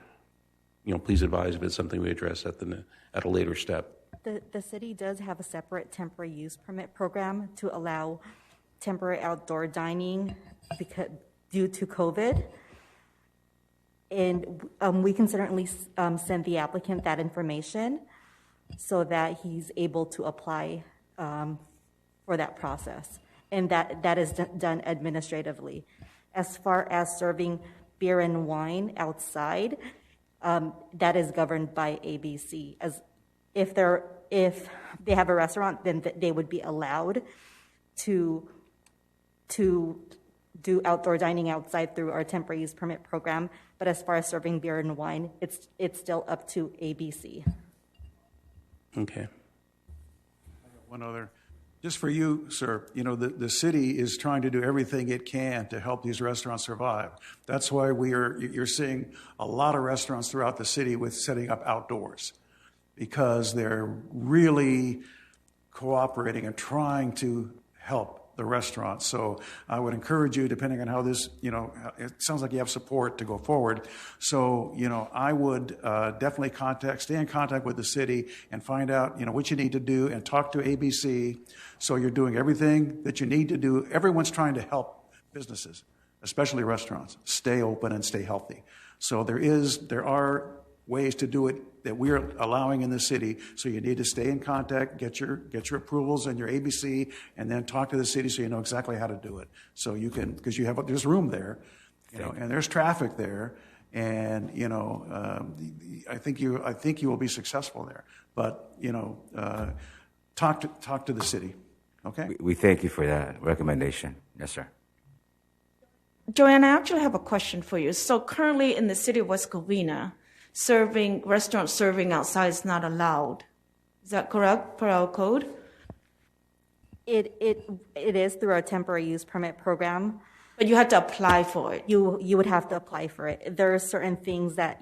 please advise if it's something we address at a later step. The city does have a separate temporary use permit program to allow temporary outdoor dining due to COVID. And we can certainly send the applicant that information so that he's able to apply for that process. And that is done administratively. As far as serving beer and wine outside, that is governed by ABC. As if they have a restaurant, then they would be allowed to do outdoor dining outside through our temporary use permit program. But as far as serving beer and wine, it's still up to ABC. Okay. One other, just for you, sir, the city is trying to do everything it can to help these restaurants survive. That's why you're seeing a lot of restaurants throughout the city with setting up outdoors, because they're really cooperating and trying to help the restaurants. So I would encourage you, depending on how this, it sounds like you have support to go forward. So, I would definitely stay in contact with the city and find out, what you need to do and talk to ABC. So you're doing everything that you need to do. Everyone's trying to help businesses, especially restaurants, stay open and stay healthy. So there are ways to do it that we're allowing in the city. So you need to stay in contact, get your approvals and your ABC, and then talk to the city so you know exactly how to do it. So you can, because there's room there, and there's traffic there, and I think you will be successful there. But talk to the city. Okay. We thank you for that recommendation. Yes, sir. Joanne, I actually have a question for you. So currently in the city of West Covina, restaurant serving outside is not allowed. Is that correct per our code? It is through our temporary use permit program. But you had to apply for it. You would have to apply for it. There are certain things that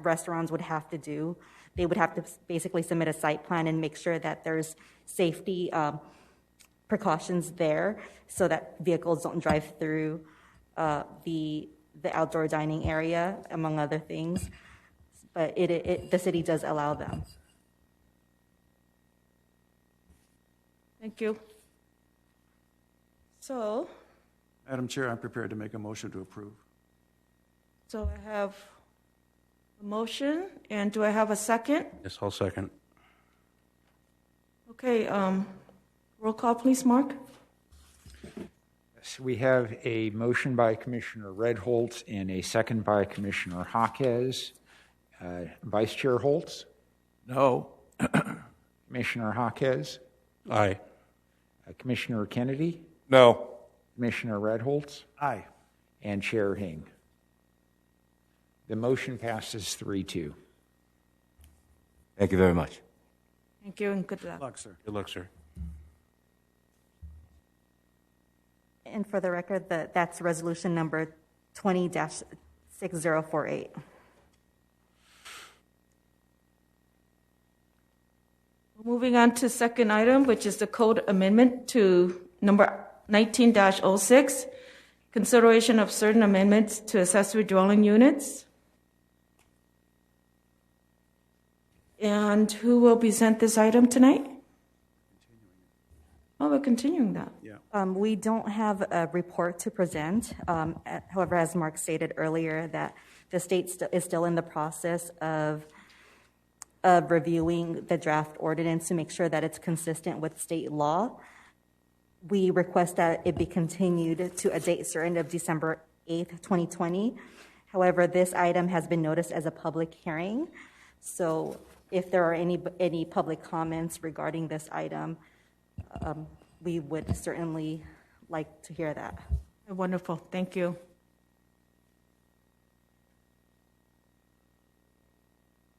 restaurants would have to do. They would have to basically submit a site plan and make sure that there's safety precautions there so that vehicles don't drive through the outdoor dining area, among other things. But the city does allow them. Thank you. So, Madam Chair, I'm prepared to make a motion to approve. So I have a motion, and do I have a second? Yes, I'll second. Okay, roll call, please, Mark. Yes, we have a motion by Commissioner Redholz and a second by Commissioner Jaquez. Vice Chair Holtz? No. Commissioner Jaquez? Aye. Commissioner Kennedy? No. Commissioner Redholz? Aye. And Chair Hing. The motion passes 3-2. Thank you very much. Thank you, and good luck. Good luck, sir. Good luck, sir. And for the record, that's resolution number 20-6048. Moving on to second item, which is the code amendment to number 19-06, consideration of certain amendments to accessory dwelling units. And who will present this item tonight? Oh, we're continuing that. Yeah. We don't have a report to present. However, as Mark stated earlier, that the state is still in the process of reviewing the draft ordinance to make sure that it's consistent with state law. We request that it be continued to a date certain of December 8th, 2020. However, this item has been noticed as a public hearing. So if there are any public comments regarding this item, we would certainly like to hear that. Wonderful, thank you.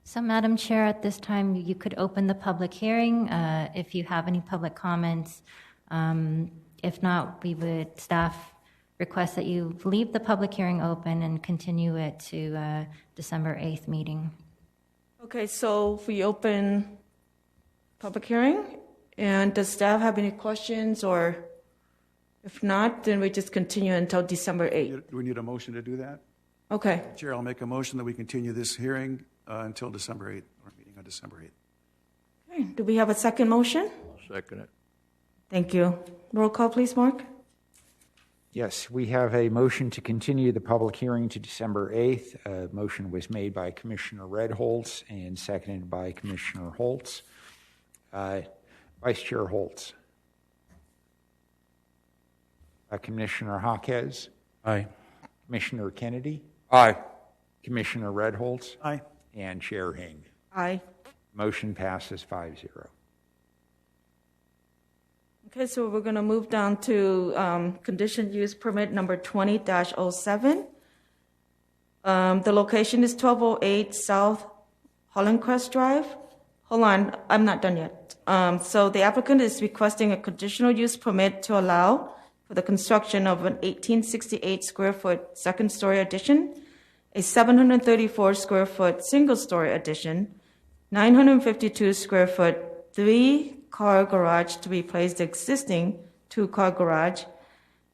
So, Madam Chair, at this time, you could open the public hearing if you have any public comments. If not, we would, staff request that you leave the public hearing open and continue it to December 8th meeting. Okay, so we open public hearing, and does staff have any questions, or if not, then we just continue until December 8th. Do we need a motion to do that? Okay, Chair, I'll make a motion that we continue this hearing until December 8th, or meeting on December 8th. okay. Do we have a second motion? I'll second it. Thank you. Roll call, please, Mark. Yes, we have a motion to continue the public hearing to December 8th. A motion was made by Commissioner Redholz and seconded by Commissioner Holtz. Vice Chair Holtz. Commissioner Jaquez. Aye. Commissioner Kennedy. Aye. Commissioner Redholz. Aye. And Chair Hing. Aye. Motion passes 5-0. Okay, so we're going to move down to condition use permit number 20-07. The location is 1208 South Hollandcrest Drive. Hold on, I'm not done yet. So the applicant is requesting a conditional use permit to allow for the construction of an 1868 square foot second story addition, a 734 square foot single story addition, 952 square foot 3-car garage to replace the existing 2-car garage,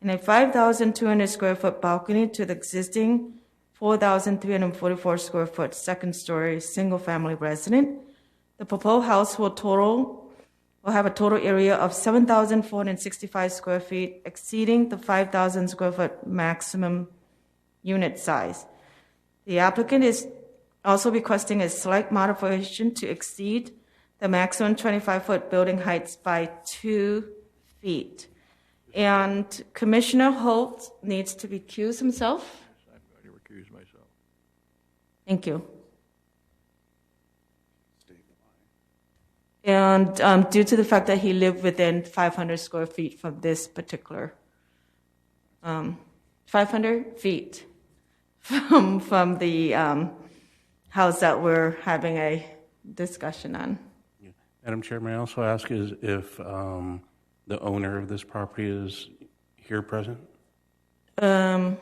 and a 5,200 square foot balcony to the existing 4,344 square foot second story single family resident. The proposed house will have a total area of 7,465 square feet, exceeding the 5,000 square foot maximum unit size. The applicant is also requesting a slight modification to exceed the maximum 25-foot building heights by 2 feet. And Commissioner Holt needs to recuse himself. I'm going to recuse myself. Thank you. And due to the fact that he lived within 500 square feet from this particular, 500 feet from the house that we're having a discussion on. Yeah. Madam Chair, may I also ask is if the owner of this property is here present? Thank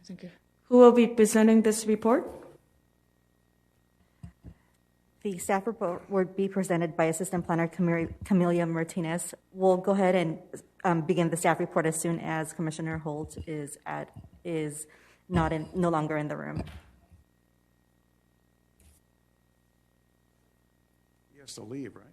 you. Who will be presenting this report? The staff report would be presented by Assistant Planner Camelia Martinez. We'll go ahead and begin the staff report as soon as Commissioner Holt is no longer in the room. He has to leave, right?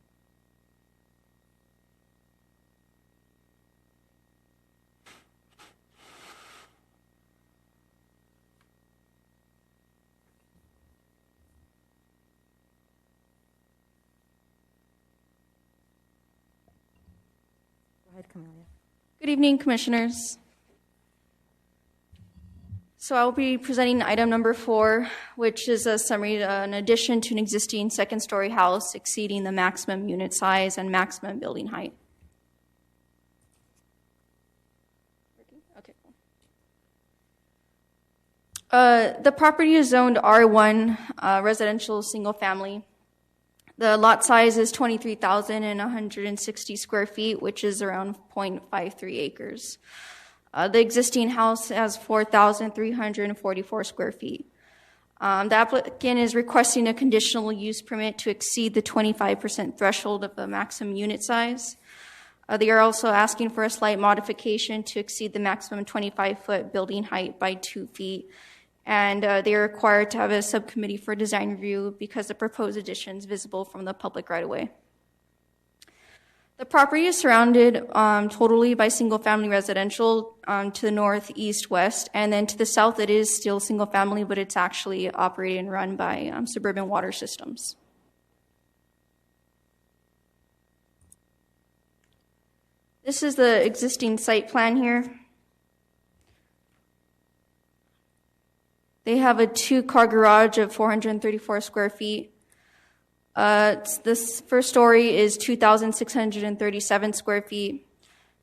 Go ahead, Camelia. Good evening, Commissioners. So I'll be presenting item number 4, which is a summary, an addition to an existing second-story house exceeding the maximum unit size and maximum building height. Okay. The property is zoned R1, residential single family. The lot size is 23,160 square feet, which is around 0.53 acres. The existing house has 4,344 square feet. The applicant is requesting a conditional use permit to exceed the 25% threshold of the maximum unit size. They are also asking for a slight modification to exceed the maximum 25-foot building height by 2 feet. And they are required to have a subcommittee for design review because the proposed addition is visible from the public right-of-way. The property is surrounded totally by single-family residential to the north, east, west, and then to the south it is still single-family, but it's actually operated and run by suburban water systems. This is the existing site plan here. They have a 2-car garage of 434 square feet. This first story is 2,637 square feet.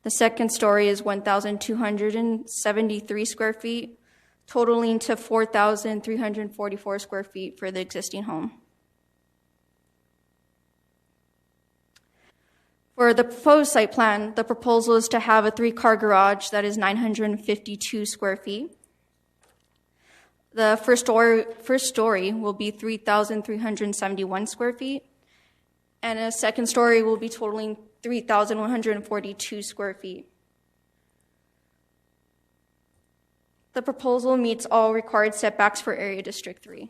The second story is 1,273 square feet, totaling to 4,344 square feet for the existing home. For the proposed site plan, the proposal is to have a 3-car garage that is 952 square feet. The first story will be 3,371 square feet, and a second story will be totaling 3,142 square feet. The proposal meets all required setbacks for Area District 3.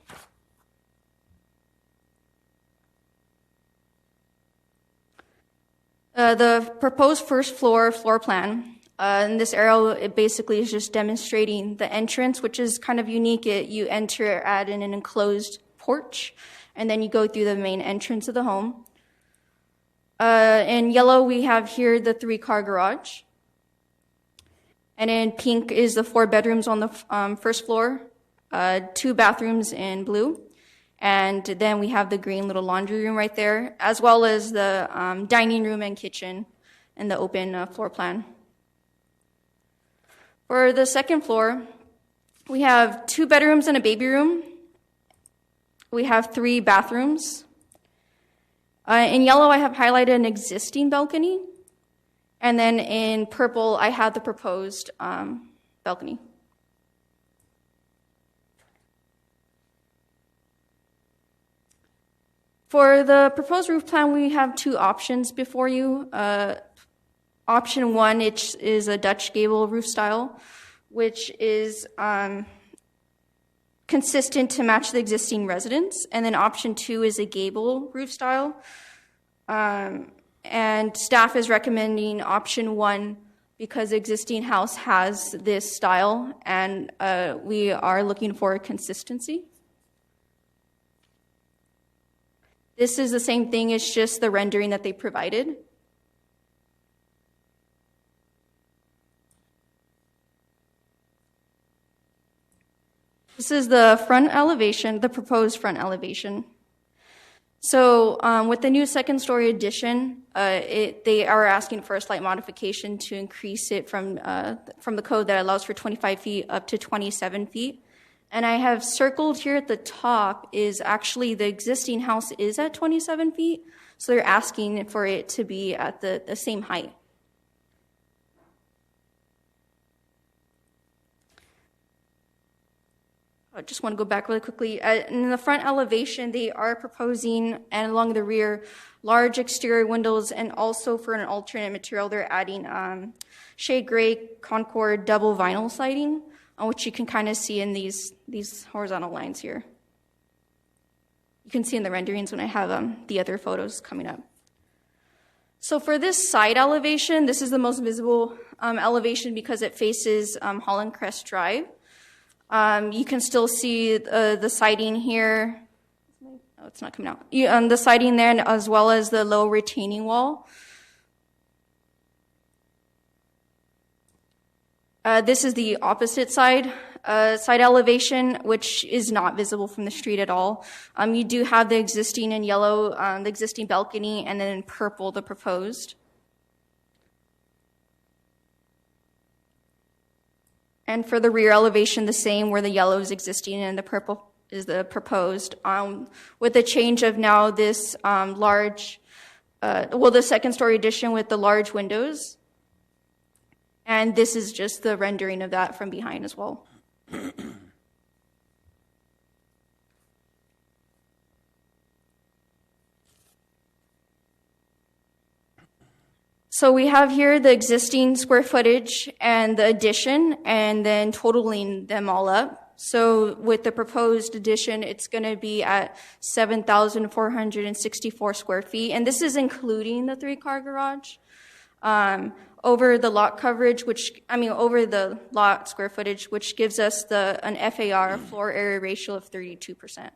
The proposed first floor plan, in this arrow, it basically is just demonstrating the entrance, which is kind of unique. You enter at an enclosed porch, and then you go through the main entrance of the home. In yellow, we have here the 3-car garage. And in pink is the 4 bedrooms on the first floor, 2 bathrooms in blue. And then we have the green little laundry room right there, as well as the dining room and kitchen in the open floor plan. For the second floor, we have 2 bedrooms and a baby room. We have 3 bathrooms. In yellow, I have highlighted an existing balcony. And then in purple, I have the proposed balcony. For the proposed roof plan, we have 2 options before you. Option 1 is a Dutch gable roof style, which is consistent to match the existing residence. And then option 2 is a gable roof style. And staff is recommending option 1 because the existing house has this style, and we are looking for consistency. This is the same thing, it's just the rendering that they provided. This is the front elevation, the proposed front elevation. So with the new second story addition, they are asking for a slight modification to increase it from the code that allows for 25 feet up to 27 feet. And I have circled here at the top is actually the existing house is at 27 feet, so they're asking for it to be at the same height. I just want to go back really quickly. In the front elevation, they are proposing, and along the rear, large exterior windows, and also for an alternate material, they're adding shade gray Concord double vinyl siding, which you can kind of see in these horizontal lines here. You can see in the renderings when I have the other photos coming up. So for this side elevation, this is the most visible elevation because it faces Holland Crest Drive. You can still see the siding here. Oh, it's not coming out. The siding there, as well as the low retaining wall. This is the opposite side elevation, which is not visible from the street at all. You do have the existing in yellow, the existing balcony, and then in purple, the proposed. And for the rear elevation, the same, where the yellow is existing and the purple is the proposed, with the change of now this large, the second story addition with the large windows. And this is just the rendering of that from behind as well. So we have here the existing square footage and the addition, and then totaling them all up. So with the proposed addition, it's going to be at 7,464 square feet, and this is including the 3-car garage. Over the lot coverage, over the lot square footage, which gives us an FAR, floor area ratio, of 32%.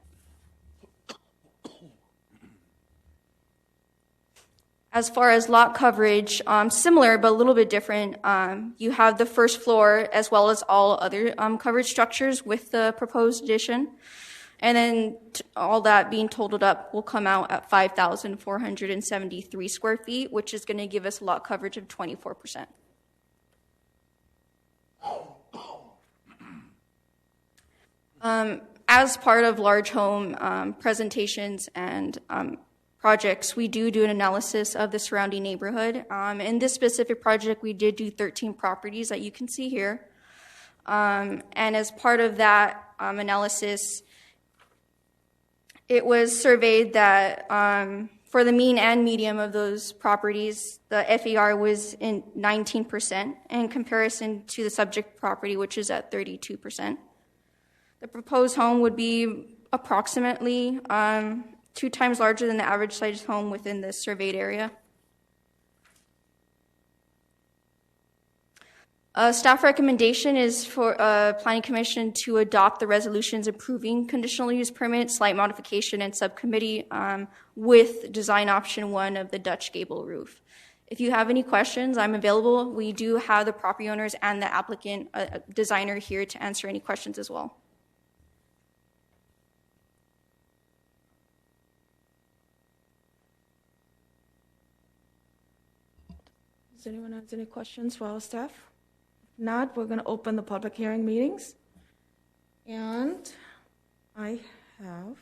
As far as lot coverage, similar but a little bit different. You have the first floor as well as all other coverage structures with the proposed addition. And then all that being totaled up will come out at 5,473 square feet, which is going to give us lot coverage of 24%. As part of large home presentations and projects, we do an analysis of the surrounding neighborhood. In this specific project, we did do 13 properties that you can see here. And as part of that analysis, it was surveyed that for the mean and medium of those properties, the FAR was in 19% in comparison to the subject property, which is at 32%. The proposed home would be approximately 2 times larger than the average sized home within the surveyed area. Staff recommendation is for Planning Commission to adopt the resolutions approving conditional use permit, slight modification, and subcommittee with design option 1 of the Dutch gable roof. If you have any questions, I'm available. We do have the property owners and the applicant designer here to answer any questions as well. Does anyone have any questions for our staff? If not, we're going to open the public hearing meetings. And I have.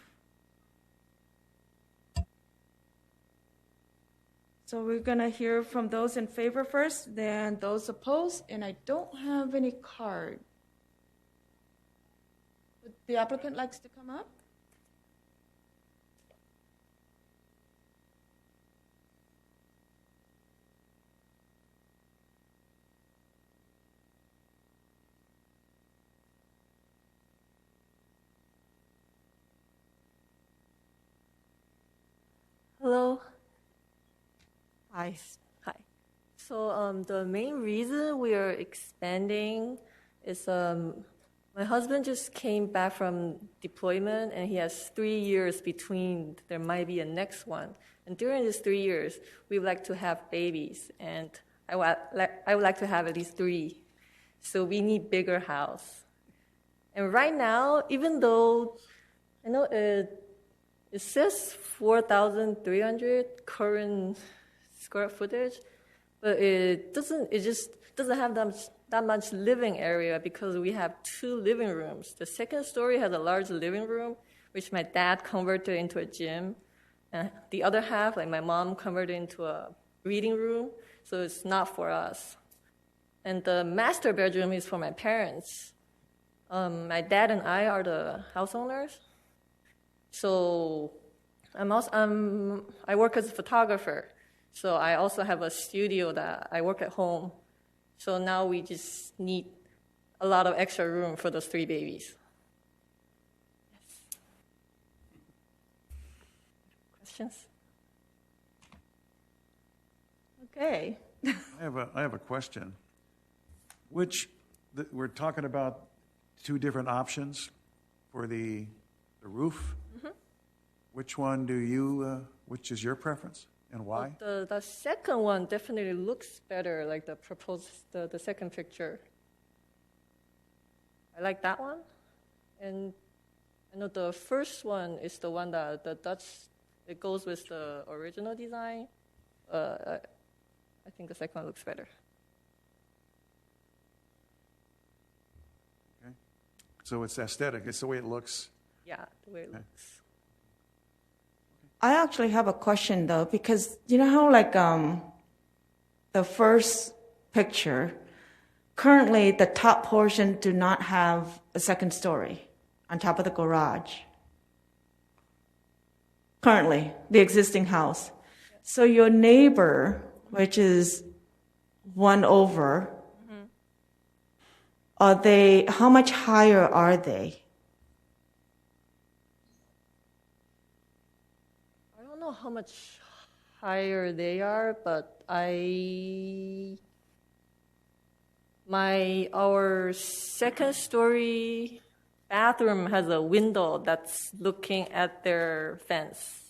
So we're going to hear from those in favor first, then those opposed, and I don't have any card. Would the applicant likes to come up? Hello. Hi. Hi. So the main reason we are expanding is my husband just came back from deployment and he has 3 years between there might be a next one. And during these 3 years, we would like to have babies, and I would like to have at least 3. So we need bigger house. And right now, even though I know it says 4,300 current square footage, but it just doesn't have that much living area because we have 2 living rooms. The second story has a large living room, which my dad converted into a gym. And the other half, like my mom converted into a reading room, so it's not for us. And the master bedroom is for my parents. My dad and I are the house owners. So I work as a photographer. So I also have a studio that I work at home. So now we just need a lot of extra room for those 3 babies. Yes. Questions? Okay. I have a question. We're talking about 2 different options for the roof. Mm-hmm. Which is your preference and why? Well, the second one definitely looks better, like the second picture. I like that one. And I know the first one is the one that it goes with the original design. I think the second one looks better. Okay. So it's aesthetic. It's the way it looks. Yeah, the way it looks. I actually have a question though, because you know how like the first picture, currently the top portion do not have a second story on top of the garage. Currently, the existing house. So your neighbor, which is one over, how much higher are they? How much higher they are, but our second story bathroom has a window that's looking at their fence.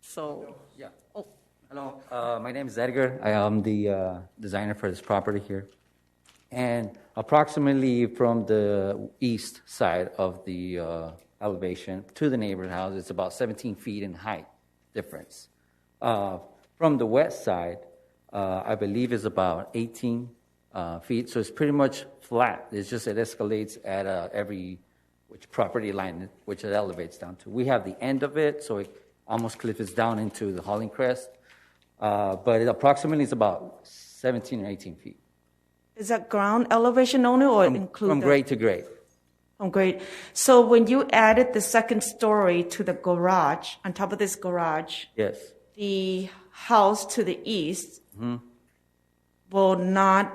So yeah. Oh, hello. My name is Edgar. I am the designer for this property here. And approximately from the east side of the elevation to the neighbor's house, it's about 17 feet in height difference. From the west side, I believe is about 18 feet, so it's pretty much flat. It's just it escalates at every which property line which it elevates down to. We have the end of it, so it almost cliffs down into the Hauling Crest, but it approximately is about 17 or 18 feet. Is that ground elevation only or include From grade to grade. From grade. So when you added the second story to the garage, on top of this garage, Yes. the house to the east will not.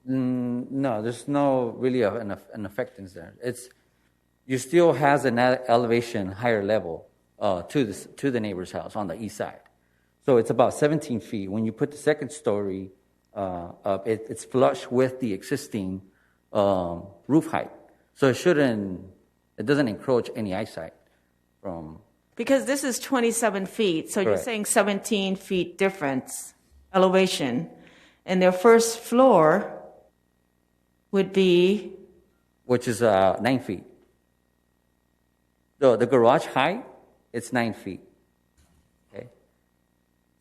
No, there's no really an affectance there. You still has an elevation higher level to the neighbor's house on the east side. So it's about 17 feet. When you put the second story up, it's flush with the existing roof height. So it doesn't encroach any eyesight from. Because this is 27 feet, so you're Correct. saying 17 feet difference elevation. And their first floor would be. Which is 9 feet. The garage height, it's 9 feet. Okay.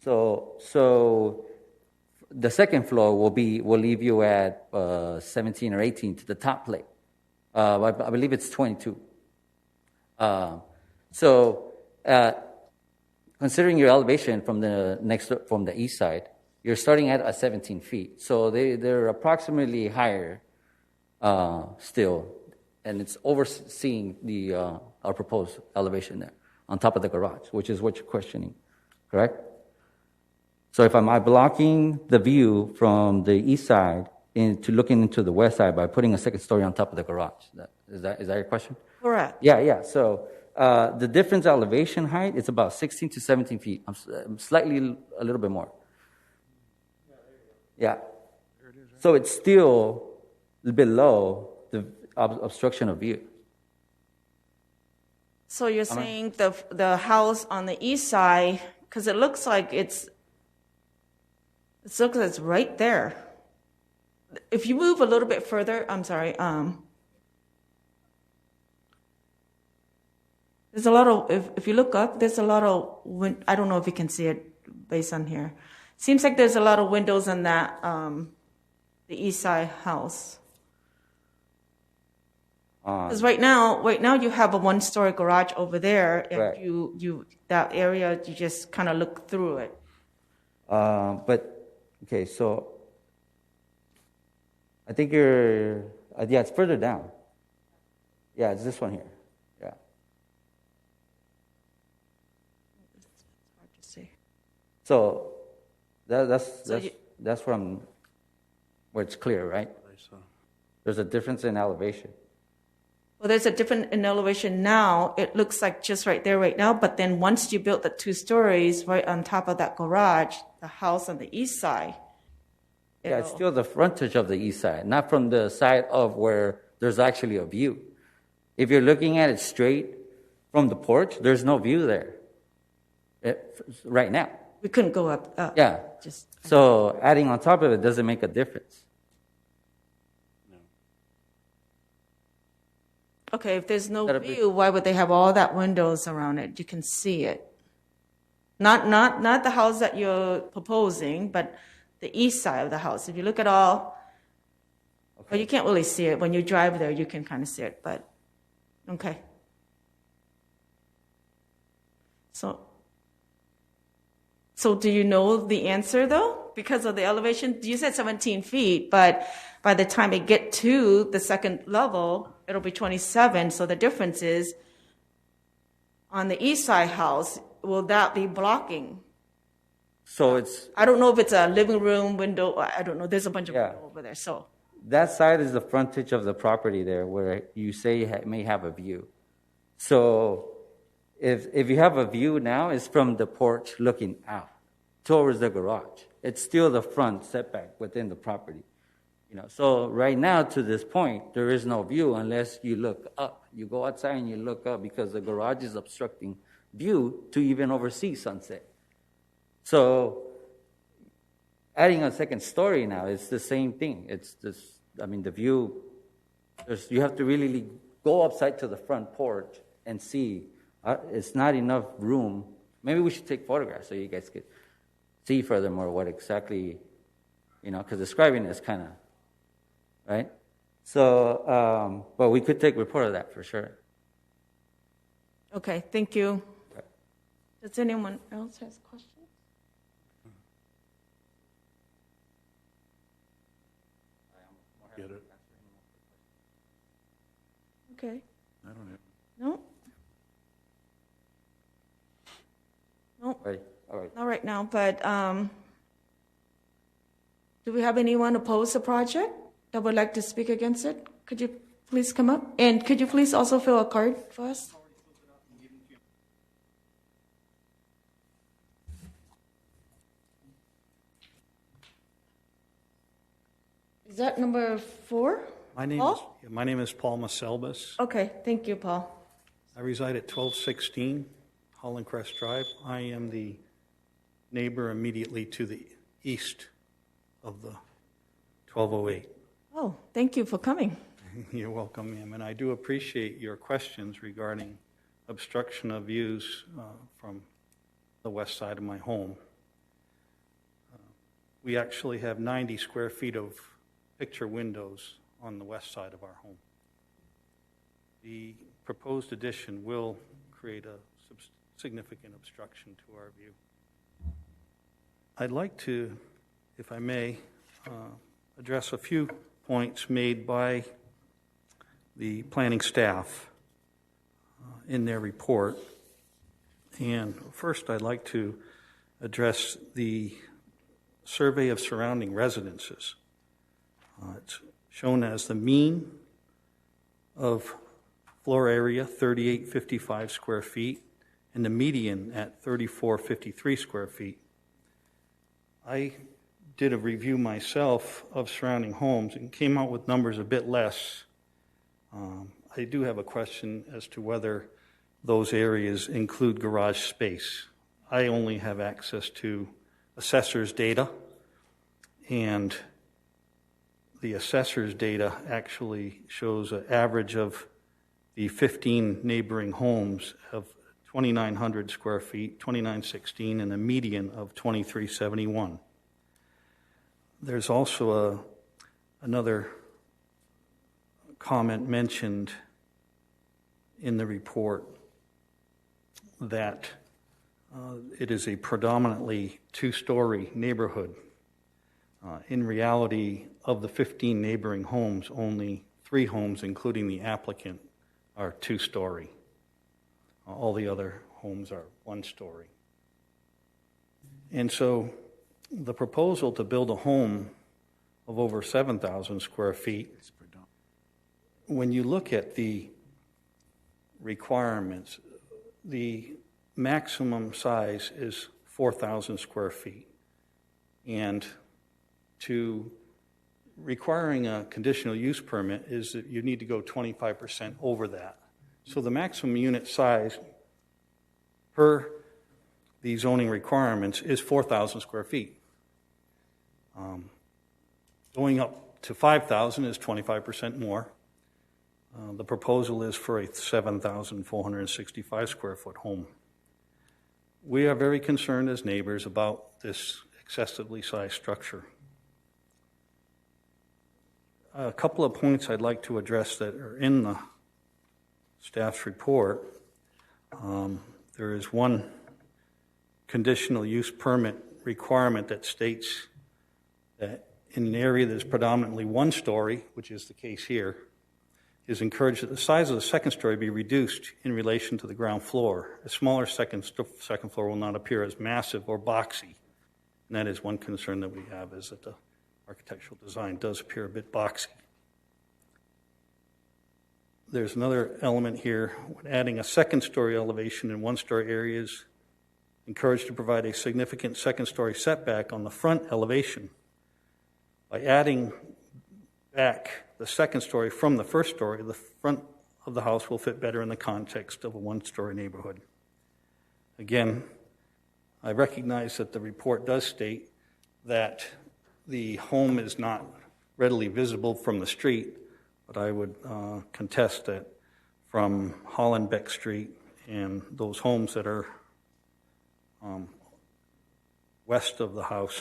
So the second floor will leave you at 17 or 18 to the top plate. I believe it's 22. Considering your elevation from the east side, you're starting at 17 feet. So they're approximately higher still, and it's overseeing our proposed elevation there on top of the garage, which is what you're questioning, correct? So if I'm blocking the view from the east side into looking into the west side by putting a second story on top of the garage, is that your question? Correct. Yeah. So the difference elevation height is about 16 to 17 feet. Slightly a little bit more. Yeah. So it's still below the obstruction of view. So you're saying the house on the east side, because it looks like it's right there. If you move a little bit further, I'm sorry. There's a lot of, if you look up, there's a lot of, I don't know if you can see it based on here. Seems like there's a lot of windows in that, the east side house. Because right now you have a one-story garage over there, and Right. you that area, you just kind of look through it. Okay, so I think it's further down. Yeah, it's this one here. Yeah. It's hard to see. So that's where it's clear, right? There's a difference in elevation. Well, there's a different in elevation now. It looks like just right there right now, but then once you built the 2 stories right on top of that garage, the house on the east side. Yeah, it's still the frontage of the east side, not from the side of where there's actually a view. If you're looking at it straight from the porch, there's no view there right now. We couldn't go up. Yeah. So adding on top of it doesn't make a difference. Okay, if there's no view, why would they have all that windows around it? You can see it. Not the house that you're proposing, but the east side of the house. If you look at all, well, you can't really see it. When you drive there, you can kind of see it, but okay. So do you know the answer, though? Because of the elevation? You said 17 feet, but by the time it get to the second level, it'll be 27. So the difference is, on the east side house, will that be blocking? So it's... I don't know if it's a living room window. I don't know. There's a bunch of windows over there. So that side is the frontage of the property there where you say you may have a view. So if you have a view now, it's from the porch looking out towards the garage. It's still the front setback within the property. So right now to this point, there is no view unless you look up. You go outside and you look up because the garage is obstructing view to even oversee sunset. So adding a second story now, it's the same thing. It's this I mean, the view, you have to really go upside to the front porch and see. It's not enough room. Maybe we should take photographs so you guys could see furthermore what exactly, because describing is kind of, right? So, but we could take report of that for sure. Okay, thank you. Does anyone else have questions? Get it? Okay. I don't have. No? No. Right. All right. Not right now, but do we have anyone opposed to the project that would like to speak against it? Could you please come up? And could you please also fill a card for us? Is that number 4? My name is Paul Maselbus. Okay, thank you, Paul. I reside at 1216 Holland Crest Drive. I am the neighbor immediately to the east of the 1208. Oh, thank you for coming. You're welcome, ma'am. And I do appreciate your questions regarding obstruction of views from the west side of my home. We actually have 90 square feet of picture windows on the west side of our home. The proposed addition will create a significant obstruction to our view. I'd like to, if I may, address a few points made by the planning staff in their report. And first, I'd like to address the survey of surrounding residences. It's shown as the mean of floor area, 3855 square feet, and the median at 3453 square feet. I did a review myself of surrounding homes and came out with numbers a bit less. I do have a question as to whether those areas include garage space. I only have access to assessor's data, and the assessor's data actually shows an average of the 15 neighboring homes of 2,900 square feet, 2,916, and a median of 2,371. There's also another comment mentioned in the report that it is a predominantly two-story neighborhood. In reality, of the 15 neighboring homes, only 3 homes, including the applicant, are two-story. All the other homes are one-story. And so the proposal to build a home of over 7,000 square feet, when you look at the requirements, the maximum size is 4,000 square feet. And to requiring a conditional use permit is that you need to go 25% over that. So the maximum unit size per the zoning requirements is 4,000 square feet. Going up to 5,000 is 25% more. The proposal is for a 7,465 square foot home. We are very concerned as neighbors about this excessively sized structure. A couple of points I'd like to address that are in the staff's report. There is one conditional use permit requirement that states that in an area that is predominantly one story, which is the case here, is encouraged that the size of the second story be reduced in relation to the ground floor. A smaller second floor will not appear as massive or boxy. And that is one concern that we have, is that the architectural design does appear a bit boxy. There's another element here. When adding a second-story elevation in one-story areas, encouraged to provide a significant second-story setback on the front elevation. By adding back the second story from the first story, the front of the house will fit better in the context of a one-story neighborhood. Again, I recognize that the report does state that the home is not readily visible from the street, but I would contest that from Hollenbeck Street and those homes that are west of the house,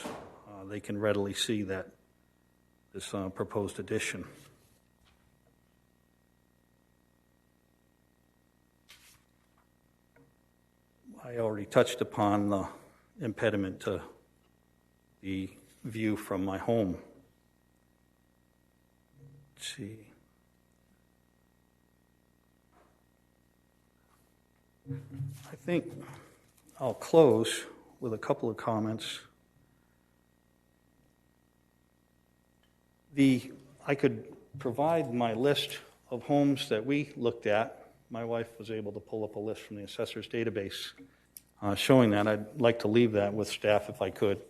they can readily see that this proposed addition. I already touched upon the impediment to the view from my home. Let's see. I think I'll close with a couple of comments. I could provide my list of homes that we looked at. My wife was able to pull up a list from the assessor's database showing that. I'd like to leave that with staff if I could.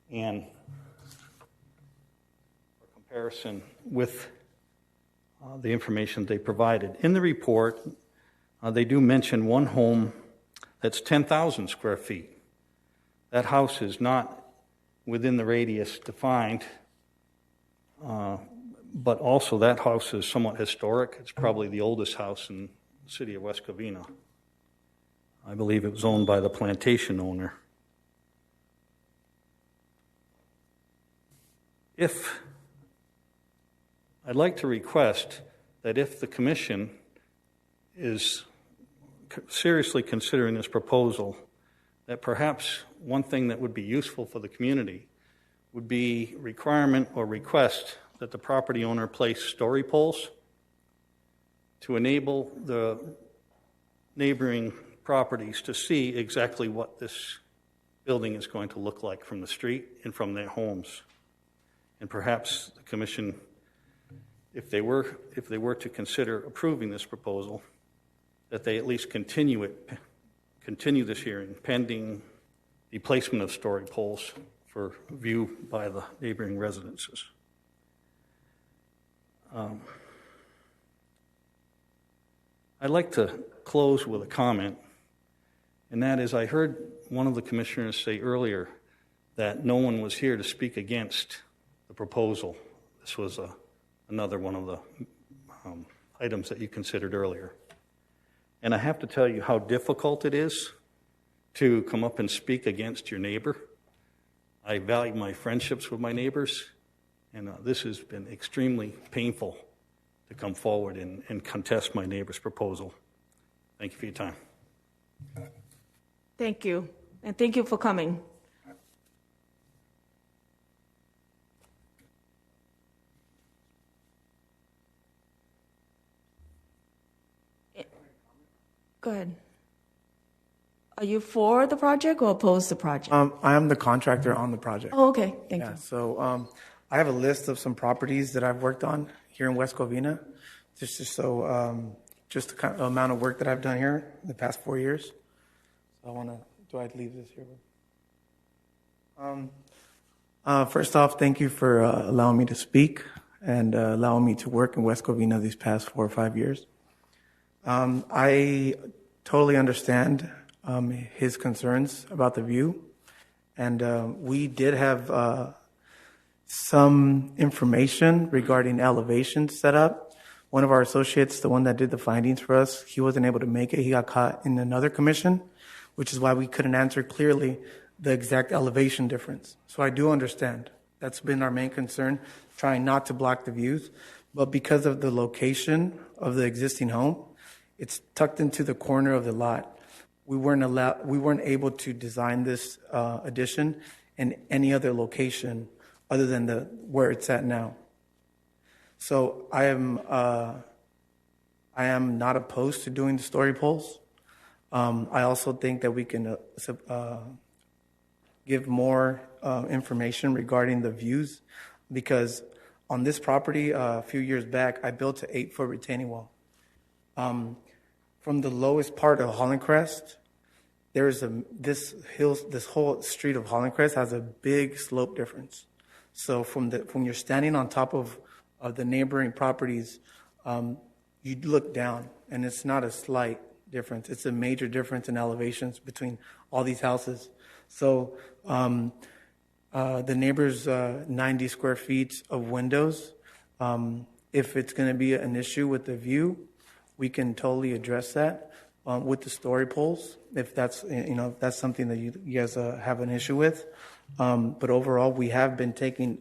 And for comparison with the information they provided. In the report, they do mention one home that's 10,000 square feet. That house is not within the radius defined, but also that house is somewhat historic. It's probably the oldest house in the city of West Covina. I believe it was owned by the plantation owner. I'd like to request that if the commission is seriously considering this proposal, that perhaps one thing that would be useful for the community would be requirement or request that the property owner place story poles to enable the neighboring properties to see exactly what this building is going to look like from the street and from their homes. And perhaps the commission, if they were to consider approving this proposal, that they at least continue this hearing pending the placement of story poles for view by the neighboring residences. I'd like to close with a comment, and that is I heard one of the commissioners say earlier that no one was here to speak against the proposal. This was another one of the items that you considered earlier. And I have to tell you how difficult it is to come up and speak against your neighbor. I value my friendships with my neighbors, and this has been extremely painful to come forward and contest my neighbor's proposal. Thank you for your time. Thank you, and thank you for coming. Go ahead. Are you for the project or opposed to the project? I am the contractor on the project. Oh, okay. Thank you. So I have a list of some properties that I've worked on here in West Covina, just the kind of amount of work that I've done here in the past 4 years. So do I leave this here? First off, thank you for allowing me to speak and allowing me to work in West Covina these past 4 or 5 years. I totally understand his concerns about the view, and we did have some information regarding elevation set up. One of our associates, the one that did the findings for us, he wasn't able to make it. He got caught in another commission, which is why we couldn't answer clearly the exact elevation difference. So I do understand. That's been our main concern, trying not to block the views. But because of the location of the existing home, it's tucked into the corner of the lot. We weren't able to design this addition in any other location other than where it's at now. So I am not opposed to doing the story poles. I also think that we can give more information regarding the views, because on this property a few years back, I built an 8-foot retaining wall. From the lowest part of Hollandcrest, there's this whole street of Hollandcrest has a big slope difference. So when you're standing on top of the neighboring properties, you look down, and it's not a slight difference. It's a major difference in elevations between all these houses. So the neighbor's 90 square feet of windows. If it's going to be an issue with the view, we can totally address that with the story poles, if that's, if that's something that you guys have an issue with. But overall, we have been taking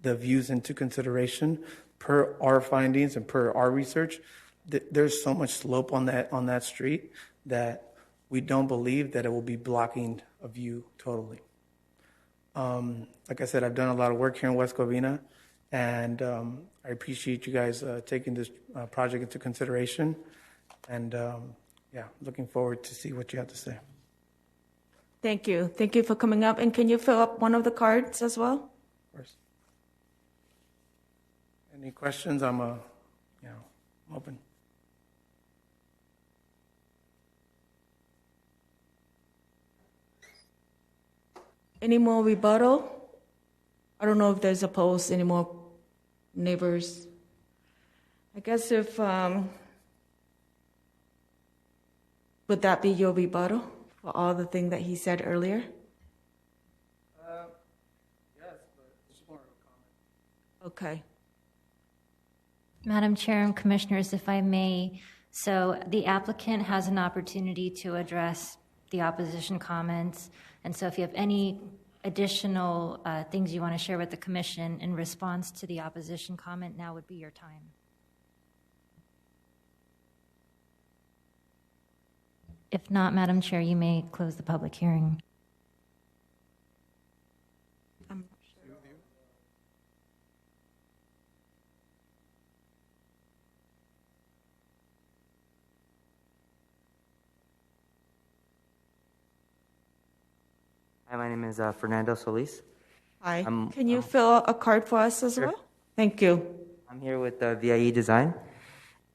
the views into consideration per our findings and per our research. There's so much slope on that street that we don't believe that it will be blocking a view totally. Like I said, I've done a lot of work here in West Covina, and I appreciate you guys taking this project into consideration. And looking forward to see what you have to say. Thank you. Thank you for coming up. And can you fill up one of the cards as well? Of course. Any questions? I'm open. Any more rebuttal? I don't know if there's opposed, any more neighbors. I guess if, would that be your rebuttal for all the things that he said earlier? Yes, but just more of a comment. Okay. Madam Chair and Commissioners, if I may, so the applicant has an opportunity to address the opposition comments. And so if you have any additional things you want to share with the Commission in response to the opposition comment, now would be your time. If not, Madam Chair, you may close the public hearing. Hi, my name is Fernando Solis. Hi. Can you fill out a card for us as well? Thank you. I'm here with VIE Design,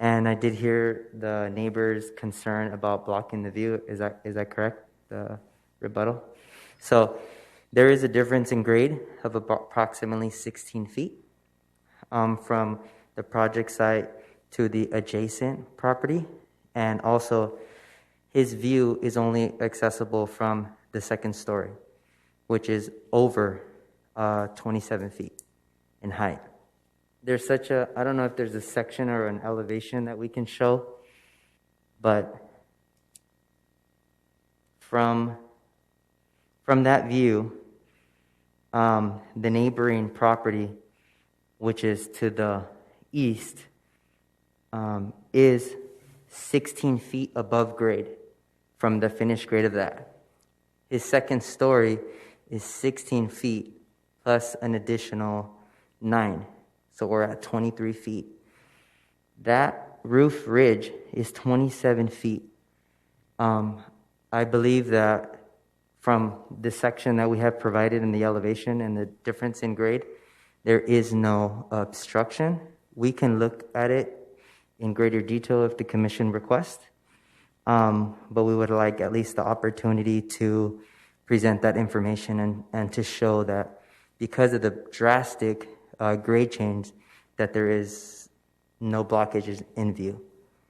and I did hear the neighbor's concern about blocking the view. Is that correct? The rebuttal. So there is a difference in grade of approximately 16 feet from the project site to the adjacent property, and also his view is only accessible from the second story, which is over 27 feet in height. There's such a, I don't know if there's a section or an elevation that we can show, but from that view, the neighboring property, which is to the east, is 16 feet above grade from the finished grade of that. His second story is 16 feet plus an additional 9. So we're at 23 feet. That roof ridge is 27 feet. I believe that from the section that we have provided in the elevation and the difference in grade, there is no obstruction. We can look at it in greater detail if the commission requests. But we would like at least the opportunity to present that information and to show that because of the drastic grade change, that there is no blockages in view.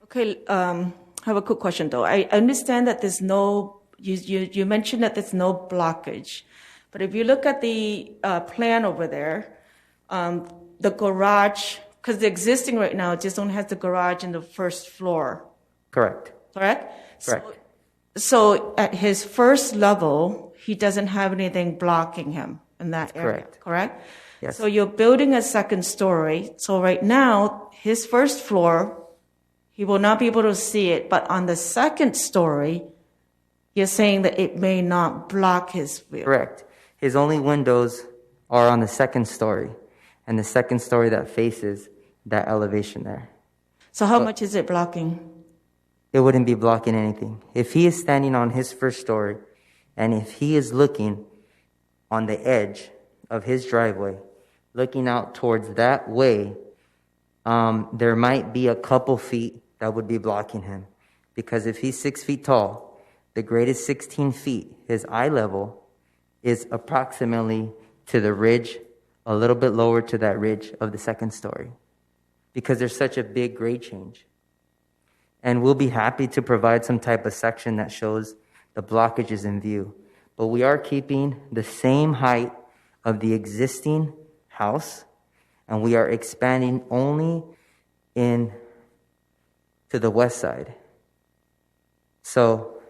Okay, I have a quick question though. I understand that there's no, you mentioned that there's no blockage, but if you look at the plan over there, the garage, because the existing right now just only has the garage in the first floor. Correct. Correct? Correct. So at his first level, he doesn't have anything blocking him in that area, correct? Yes. So you're building a second story. So right now, his first floor, he will not be able to see it. But on the second story, you're saying that it may not block his view. Correct. His only windows are on the second story, and the second story that faces that elevation there. So how much is it blocking? It wouldn't be blocking anything. If he is standing on his first story, and if he is looking on the edge of his driveway, looking out towards that way, there might be a couple feet that would be blocking him. Because if he's 6 feet tall, the grade is 16 feet. His eye level is approximately to the ridge, a little bit lower to that ridge of the second story. Because there's such a big grade change. And we'll be happy to provide some type of section that shows the blockages in view. But we are keeping the same height of the existing house, and we are expanding only in to the west side. So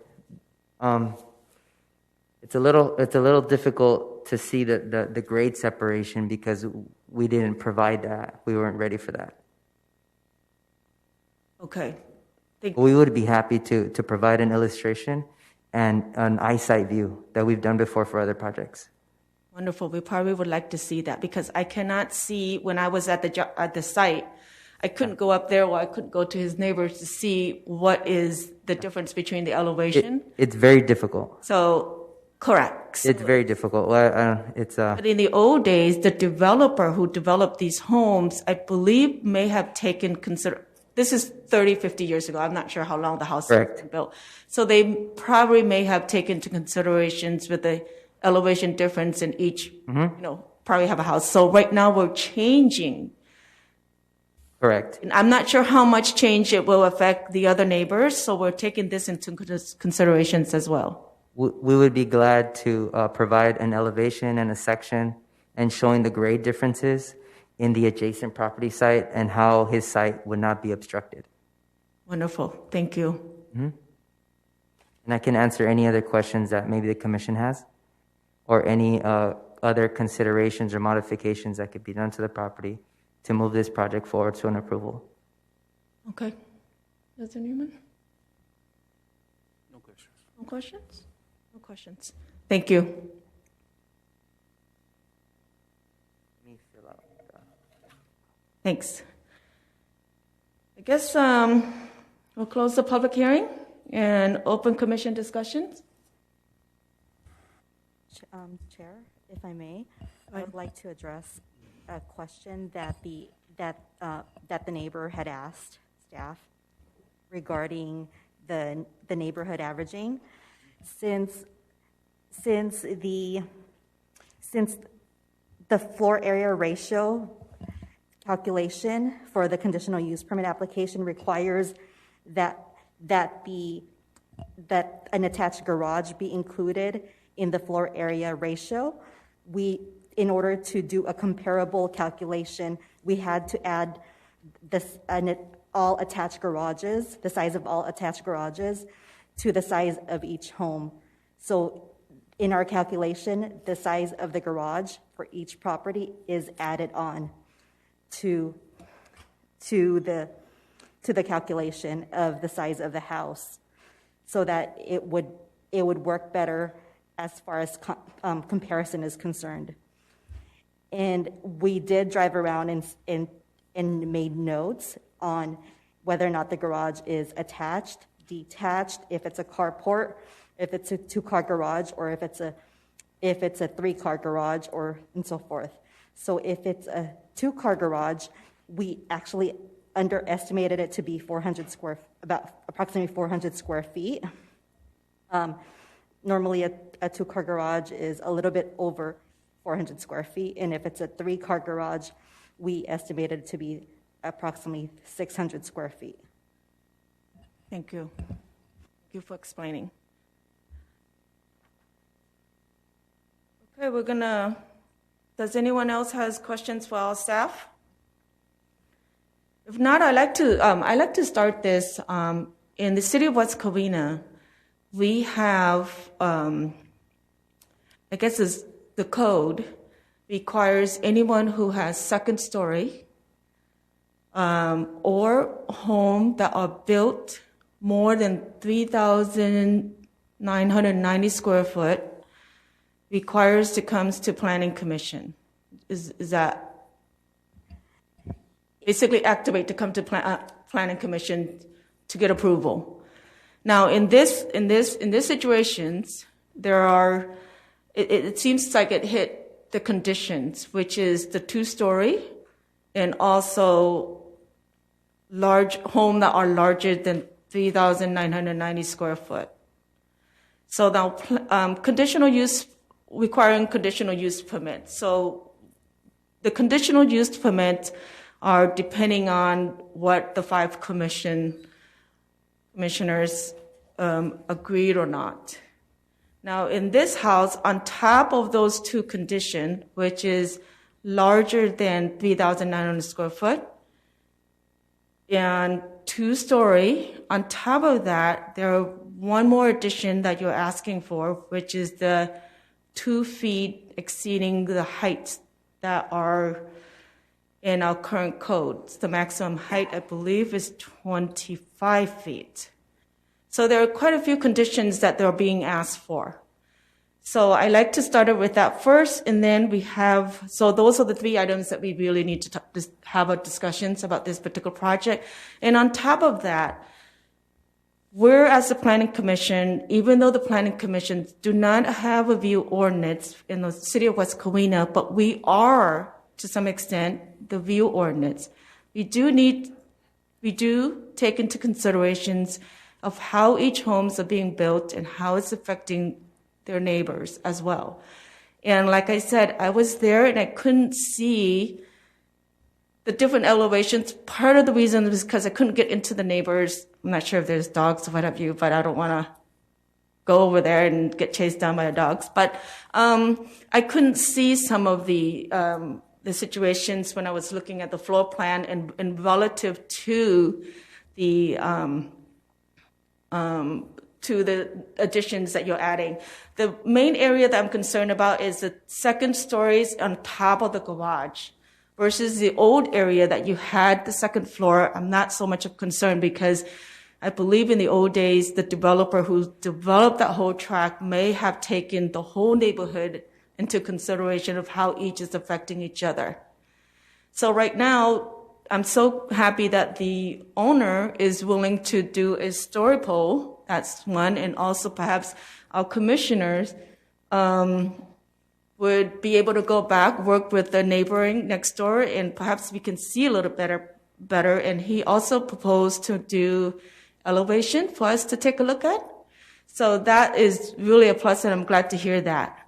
it's a little difficult to see the grade separation because we didn't provide that. We weren't ready for that. Okay. We would be happy to provide an illustration and an eyesight view that we've done before for other projects. Wonderful. We probably would like to see that because I cannot see when I was at the site. I couldn't go up there, or I couldn't go to his neighbors to see what is the difference between the elevation. It's very difficult. So, correct. It's very difficult. But in the old days, the developer who developed these homes, I believe, may have taken this is 30, 50 years ago. I'm not sure how long the house has been built. So they probably may have taken into considerations with the elevation difference in each, probably have a house. So right now we're changing. Correct. And I'm not sure how much change it will affect the other neighbors. So we're taking this into considerations as well. We would be glad to provide an elevation and a section and showing the grade differences in the adjacent property site and how his site would not be obstructed. Wonderful. Thank you. Mm-hmm. And I can answer any other questions that maybe the commission has or any other considerations or modifications that could be done to the property to move this project forward to an approval. Okay. Mr. Newman? No questions. No questions? No questions. Thank you. Thanks. I guess we'll close the public hearing and open commission discussions. Chair, if I may, I would like to address a question that the neighbor had asked staff regarding the neighborhood averaging. Since the floor area ratio calculation for the conditional use permit application requires that an attached garage be included in the floor area ratio. In order to do a comparable calculation, we had to add all attached garages, the size of all attached garages, to the size of each home. So in our calculation, the size of the garage for each property is added on to the calculation of the size of the house, so that it would work better as far as comparison is concerned. And we did drive around and made notes on whether or not the garage is attached, detached, if it's a carport, if it's a 2-car garage, or if it's a 3-car garage, or and so forth. So if it's a 2-car garage, we actually underestimated it to be about approximately 400 square feet. Normally a 2-car garage is a little bit over 400 square feet, and if it's a 3-car garage, we estimated it to be approximately 600 square feet. Thank you. Thank you for explaining. Okay, does anyone else has questions for our staff? If not, I'd like to start this. In the city of West Covina, we have, I guess the code requires anyone who has second story or home that are built more than 3,990 square foot requires to come to planning commission. Is that basically activate to come to planning commission to get approval? Now, in this situations, it seems like it hit the conditions, which is the 2-story and also large home that are larger than 3,990 square foot. So now, conditional use requiring conditional use permit. So the conditional use permits are depending on what the 5 commissioners agreed or not. Now, in this house, on top of those two conditions, which is larger than 3,900 square foot and 2-story, on top of that, there are one more addition that you're asking for, which is the 2 feet exceeding the heights that are in our current codes. The maximum height, I believe, is 25 feet. So there are quite a few conditions that they're being asked for. So I like to start it with that first, and then so those are the 3 items that we really need to have a discussions about this particular project. And on top of that, we're, as the Planning Commission, even though the Planning Commission do not have a view ordinance in the city of West Covina, but we are, to some extent, the view ordinance. We do take into considerations of how each homes are being built and how it's affecting their neighbors as well. And like I said, I was there and I couldn't see the different elevations. Part of the reason was because I couldn't get into the neighbors. I'm not sure if there's dogs or what have you, but I don't want to go over there and get chased down by the dogs. But I couldn't see some of the situations when I was looking at the floor plan and relative to the additions that you're adding. The main area that I'm concerned about is the second stories on top of the garage versus the old area that you had the second floor. I'm not so much of concern because I believe in the old days, the developer who developed that whole tract may have taken the whole neighborhood into consideration of how each is affecting each other. So right now, I'm so happy that the owner is willing to do a story poll. That's one. And also perhaps our commissioners would be able to go back, work with the neighboring next door, and perhaps we can see a little better. And he also proposed to do elevation for us to take a look at. So that is really a plus, and I'm glad to hear that.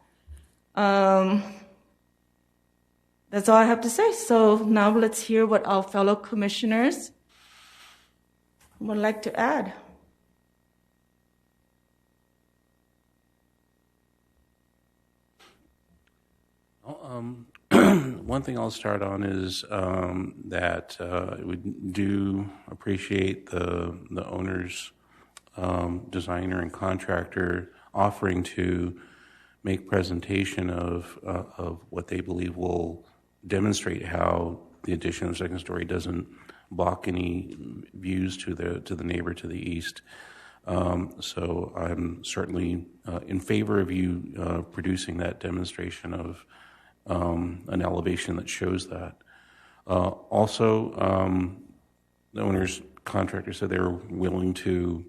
That's all I have to say. So now let's hear what our fellow commissioners would like to add. One thing I'll start on is that we do appreciate the owner's designer and contractor offering to make presentation of what they believe will demonstrate how the addition of the second story doesn't block any views to the neighbor to the east. So I'm certainly in favor of you producing that demonstration of an elevation that shows that. Also, the owner's contractor said they were willing to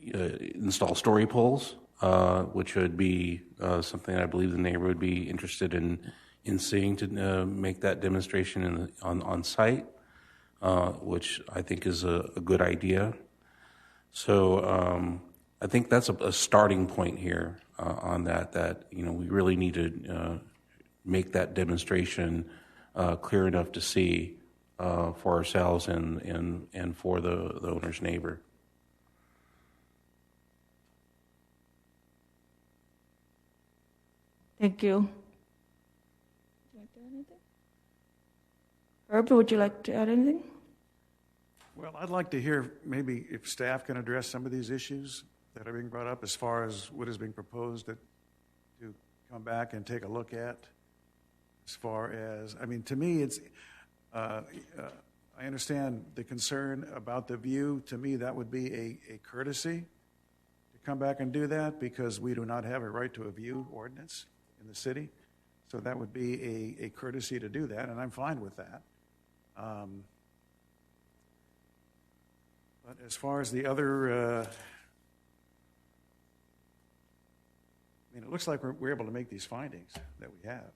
install story poles, which would be something I believe the neighbor would be interested in seeing to make that demonstration on site, which I think is a good idea. So I think that's a starting point here on that we really need to make that demonstration clear enough to see for ourselves and for the owner's neighbor. Thank you. Would you like to add anything? Herb, would you like to add anything? Well, I'd like to hear maybe if staff can address some of these issues that are being brought up as far as what is being proposed to come back and take a look at. As far as, I mean, to me, it's, I understand the concern about the view. To me, that would be a courtesy to come back and do that because we do not have a right to a view ordinance in the city. So that would be a courtesy to do that, and I'm fine with that. But as far as the other, I mean, it looks like we're able to make these findings that we have.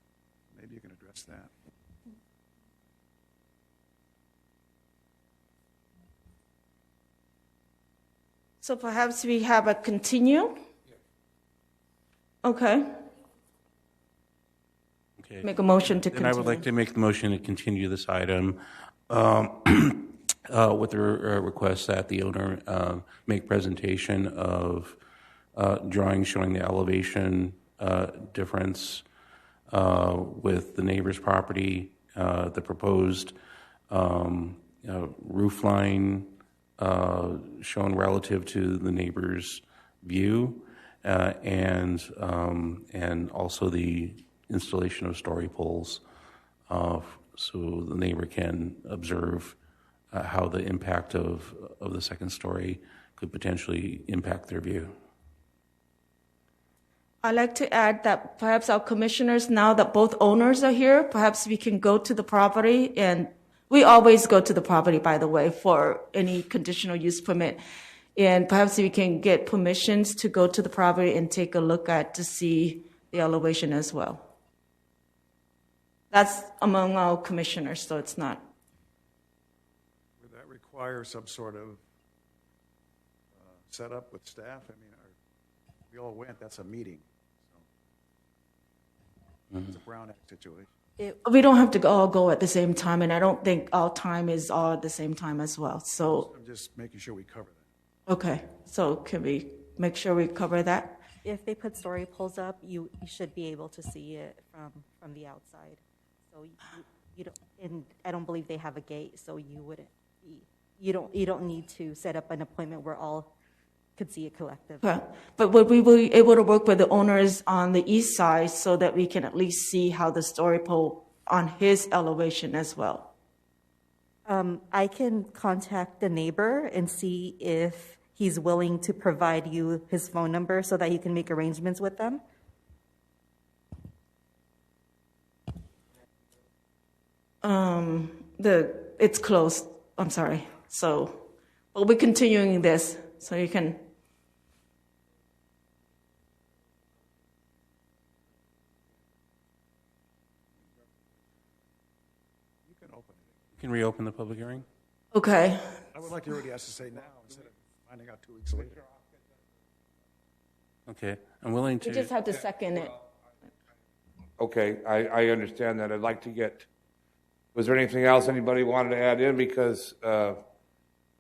Maybe you can address that. So perhaps we have a continue? Okay. Okay. Make a motion to Then continue. I would like to make the motion to continue this item with the request that the owner make presentation of drawings showing the elevation difference with the neighbor's property, the proposed roof line shown relative to the neighbor's view, and also the installation of story poles, so the neighbor can observe how the impact of the second story could potentially impact their view. I'd like to add that perhaps our commissioners, now that both owners are here, perhaps we can go to the property, and we always go to the property, by the way, for any conditional use permit. And perhaps we can get permissions to go to the property and take a look at to see the elevation as well. That's among our commissioners, so it's not. Would that require some sort of setup with staff? I mean, we all went, that's a meeting. So. It's a Brown Act situation. We don't have to all go at the same time, and I don't think our time is all at the same time as well. So I'm just making sure we cover that. okay, so can we make sure we cover that? If they put story poles up, you should be able to see it from the outside. So you don't, and I don't believe they have a gate, so you wouldn't be, you don't need to set up an appointment where all could see it collectively. Okay. But would we be able to work with the owners on the east side so that we can at least see how the story pole on his elevation as well? I can contact the neighbor and see if he's willing to provide you his phone number so that you can make arrangements with them. It's closed. I'm sorry. So we'll be continuing this, so you can. You can open it. You can reopen the public hearing. Okay. I would like to hear what he has to say now instead of finding out 2 weeks later. Okay, I'm willing to. We just have to second it. Okay, I understand that. I'd like to get, was there anything else anybody wanted to add in? Because we're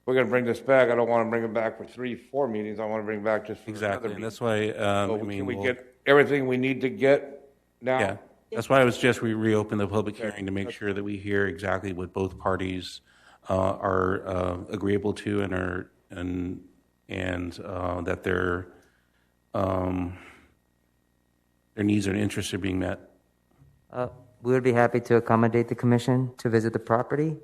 going to bring this back. I don't want to bring it back for 3-4 meetings. I want to bring it back just for Exactly, another and that's why, So I mean, can we we'll- get everything we need to get now? Yeah, that's why I was just reopen the public hearing to make sure that we hear exactly what both parties are agreeable to and that their needs and interests are being met. We would be happy to accommodate the commission to visit the property.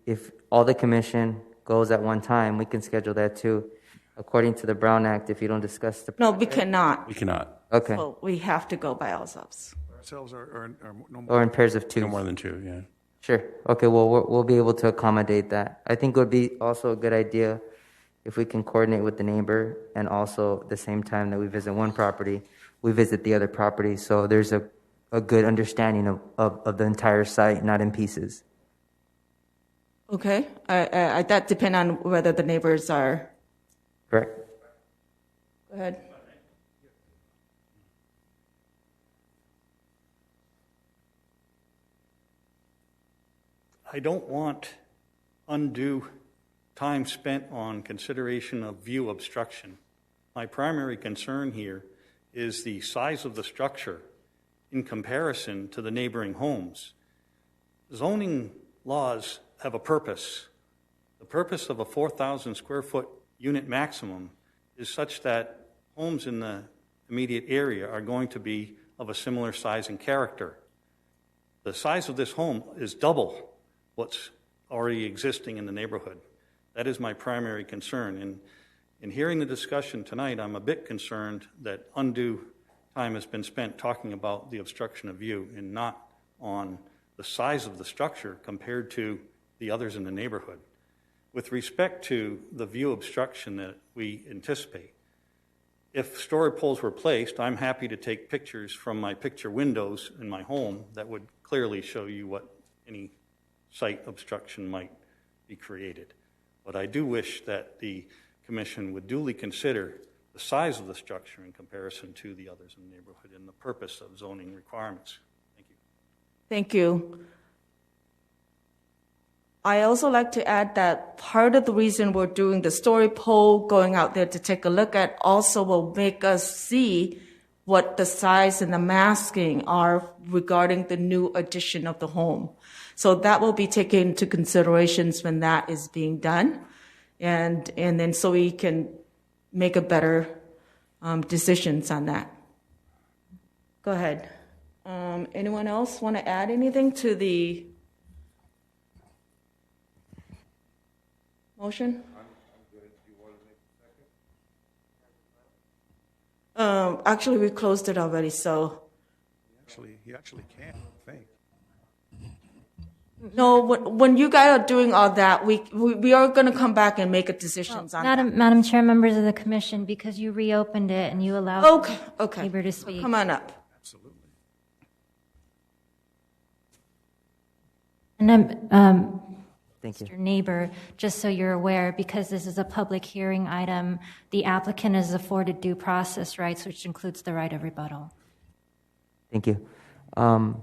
If all the commission goes at one time, we can schedule that too. According to the Brown Act, if you don't discuss the No, we cannot. We cannot. Okay. So we have to go by ourselves. Ourselves or no more. Or in pairs of two. No more than two, yeah. Sure. Okay, well, we'll be able to accommodate that. I think it would be also a good idea if we can coordinate with the neighbor and also at the same time that we visit one property, we visit the other property. So there's a good understanding of the entire site, not in pieces. Okay. That depends on whether the neighbors are. Correct. Go ahead. I don't want undue time spent on consideration of view obstruction. My primary concern here is the size of the structure in comparison to the neighboring homes. Zoning laws have a purpose. The purpose of a 4,000 square foot unit maximum is such that homes in the immediate area are going to be of a similar size and character. The size of this home is double what's already existing in the neighborhood. That is my primary concern. And in hearing the discussion tonight, I'm a bit concerned that undue time has been spent talking about the obstruction of view and not on the size of the structure compared to the others in the neighborhood. With respect to the view obstruction that we anticipate, if story poles were placed, I'm happy to take pictures from my picture windows in my home that would clearly show you what any site obstruction might be created. But I do wish that the commission would duly consider the size of the structure in comparison to the others in the neighborhood and the purpose of zoning requirements. Thank you. Thank you. I also like to add that part of the reason we're doing the story poll, going out there to take a look at, also will make us see what the size and the masking are regarding the new addition of the home. So that will be taken into considerations when that is being done. And then so we can make a better decisions on that. Go ahead. Anyone else want to add anything to the motion? Actually, we closed it already, so. He actually can, I think. No, when you guys are doing all that, we are going to come back and make a decisions on that. Madam Chair, members of the commission, because you reopened it and you allowed the neighbor to speak. Come on up. Absolutely. And Thank you. Mr. Neighbor, just so you're aware, because this is a public hearing item, the applicant is afforded due process rights, which includes the right of rebuttal. Thank you. To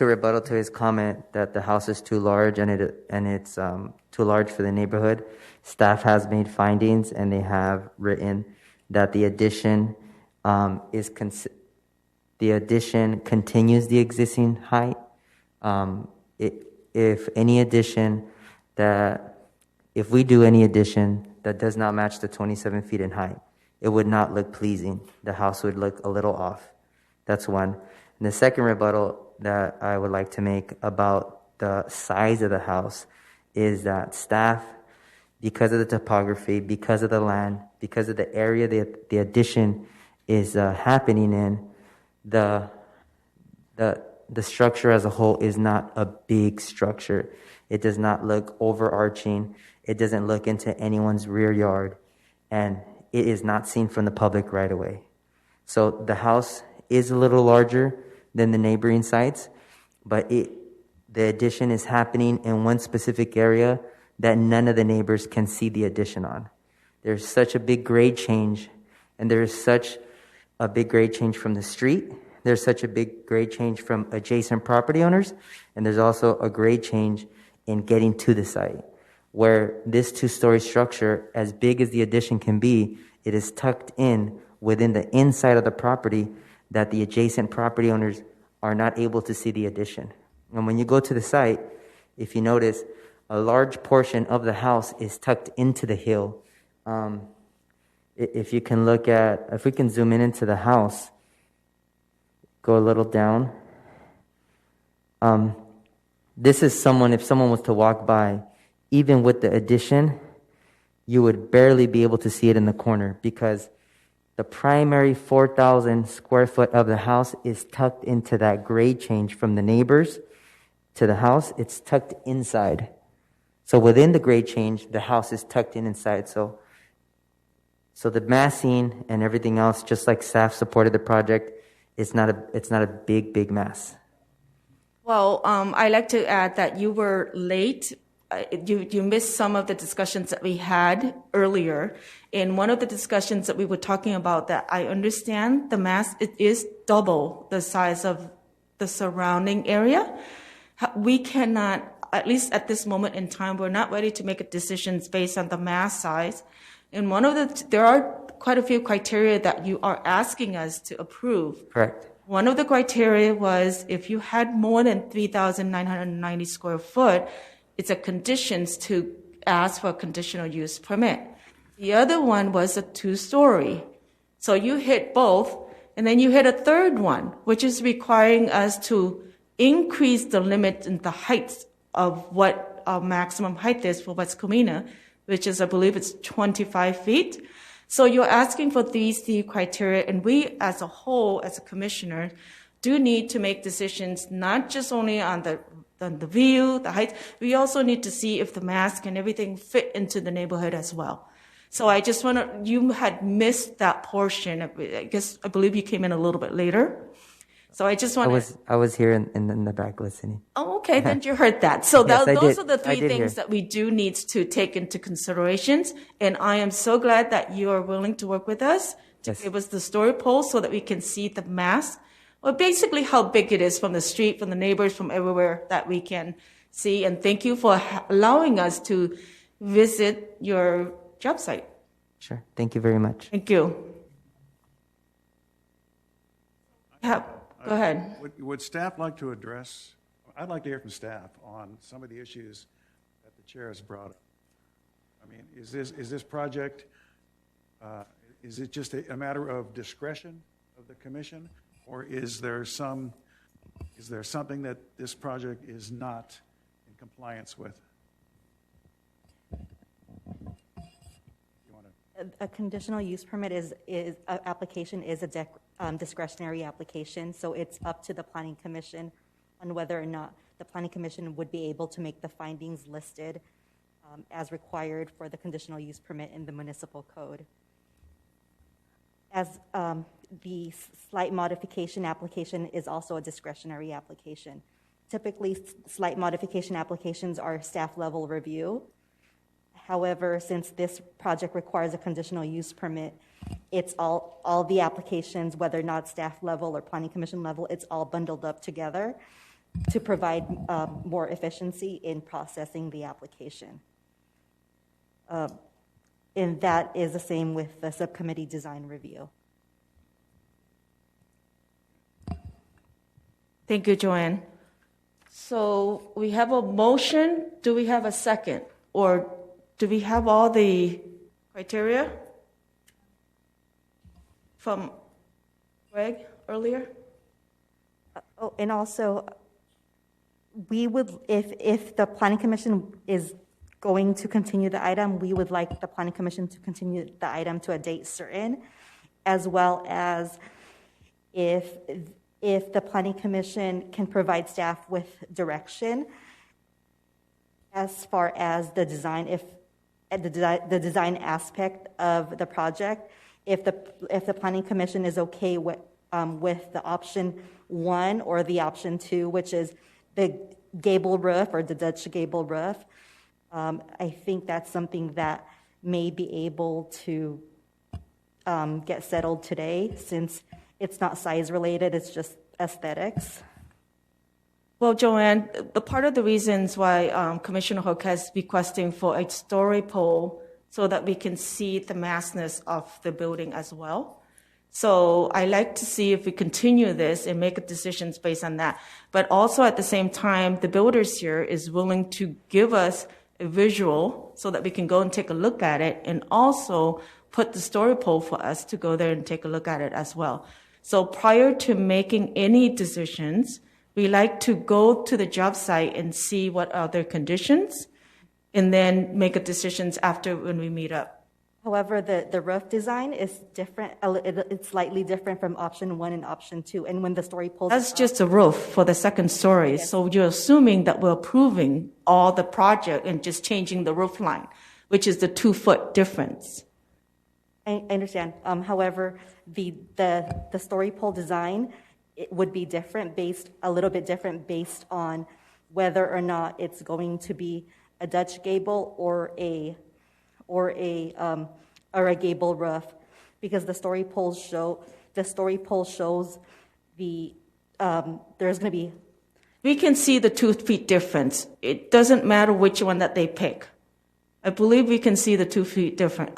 rebuttal to his comment that the house is too large and it's too large for the neighborhood, staff has made findings and they have written that the addition continues the existing height. If we do any addition that does not match the 27 feet in height, it would not look pleasing. The house would look a little off. That's one. And the second rebuttal that I would like to make about the size of the house is that staff, because of the topography, because of the land, because of the area the addition is happening in, the structure as a whole is not a big structure. It does not look overarching. It doesn't look into anyone's rear yard. And it is not seen from the public right away. So the house is a little larger than the neighboring sites, but the addition is happening in one specific area that none of the neighbors can see the addition on. There's such a big grade change, and there's such a big grade change from the street. There's such a big grade change from adjacent property owners, and there's also a grade change in getting to the site, where this two-story structure, as big as the addition can be, it is tucked in within the inside of the property that the adjacent property owners are not able to see the addition. And when you go to the site, if you notice, a large portion of the house is tucked into the hill. If we can zoom in into the house, go a little down. This is if someone was to walk by, even with the addition, you would barely be able to see it in the corner because the primary 4,000 square foot of the house is tucked into that grade change from the neighbors to the house. It's tucked inside. So within the grade change, the house is tucked inside. So the massing and everything else, just like staff supported the project, it's not a big mass. Well, I like to add that you were late. You missed some of the discussions that we had earlier. In one of the discussions that we were talking about, that I understand the mass, it is double the size of the surrounding area. We cannot, at least at this moment in time, we're not ready to make decisions based on the mass size. And there are quite a few criteria that you are asking us to approve. Correct. One of the criteria was if you had more than 3,990 square foot, it's a conditions to ask for a conditional use permit. The other one was a 2-story. So you hit both, and then you hit a third one, which is requiring us to increase the limit in the height of what our maximum height is for West Covina, which is, I believe it's 25 feet. So you're asking for these 3 criteria, and we as a whole, as a commissioner, do need to make decisions not just only on the view, the height. We also need to see if the mask and everything fit into the neighborhood as well. So I just you had missed that portion. I believe you came in a little bit later. So I just want I was here in the back listening. Oh, okay, then you heard that. So Yes, those are the 3 things things that we do need to take into considerations. And I am so glad that you are willing to work with us to give us the story poll so that we can see the mass. Well, basically how big it is from the street, from the neighbors, from everywhere that we can see, and thank you for allowing us to visit your job site. Sure. Thank you very much. Thank you. Go ahead. Would staff like to address, I'd like to hear from staff on some of the issues that the chair has brought up. I mean, is this project, is it just a matter of discretion of the commission, or is there something that this project is not in compliance with? A conditional use permit application is a discretionary application, so it's up to the Planning Commission on whether or not the Planning Commission would be able to make the findings listed as required for the conditional use permit in the municipal code. As the slight modification application is also a discretionary application. Typically, slight modification applications are staff level review. However, since this project requires a conditional use permit, it's all the applications, whether or not staff level or Planning Commission level, it's all bundled up together to provide more efficiency in processing the application. And that is the same with the subcommittee design review. Thank you, Joanne. So we have a motion. Do we have a second? Or do we have all the criteria from Greg earlier? Oh, and also, we would, if the Planning Commission is going to continue the item, we would like the Planning Commission to continue the item to a date certain, as well as if the Planning Commission can provide staff with direction as far as the design, the design aspect of the project, if the Planning Commission is okay with the option 1 or the option 2, which is the gable roof or the Dutch gable roof, I think that's something that may be able to get settled today, since it's not size related, it's just aesthetics. Well, Joanne, the part of the reasons why Commissioner Hook is requesting for a story pole so that we can see the massness of the building as well. So I like to see if we continue this and make decisions based on that. But also at the same time, the builders here is willing to give us a visual so that we can go and take a look at it, and also put the story pole for us to go there and take a look at it as well. So prior to making any decisions, we like to go to the job site and see what are their conditions, and then make a decisions after when we meet up. However, the roof design is different. It's slightly different from option 1 and option 2. And when the story pulls, that's just a roof for the second story. Yes. So you're assuming that we're approving all the project and just changing the roof line, which is the 2-foot difference. I understand. However, the story pole design, it would be different, a little bit different based on whether or not it's going to be a Dutch gable or a gable roof, because the story pole shows the there's going to be. We can see the 2 feet difference. It doesn't matter which one that they pick. I believe we can see the 2 feet difference.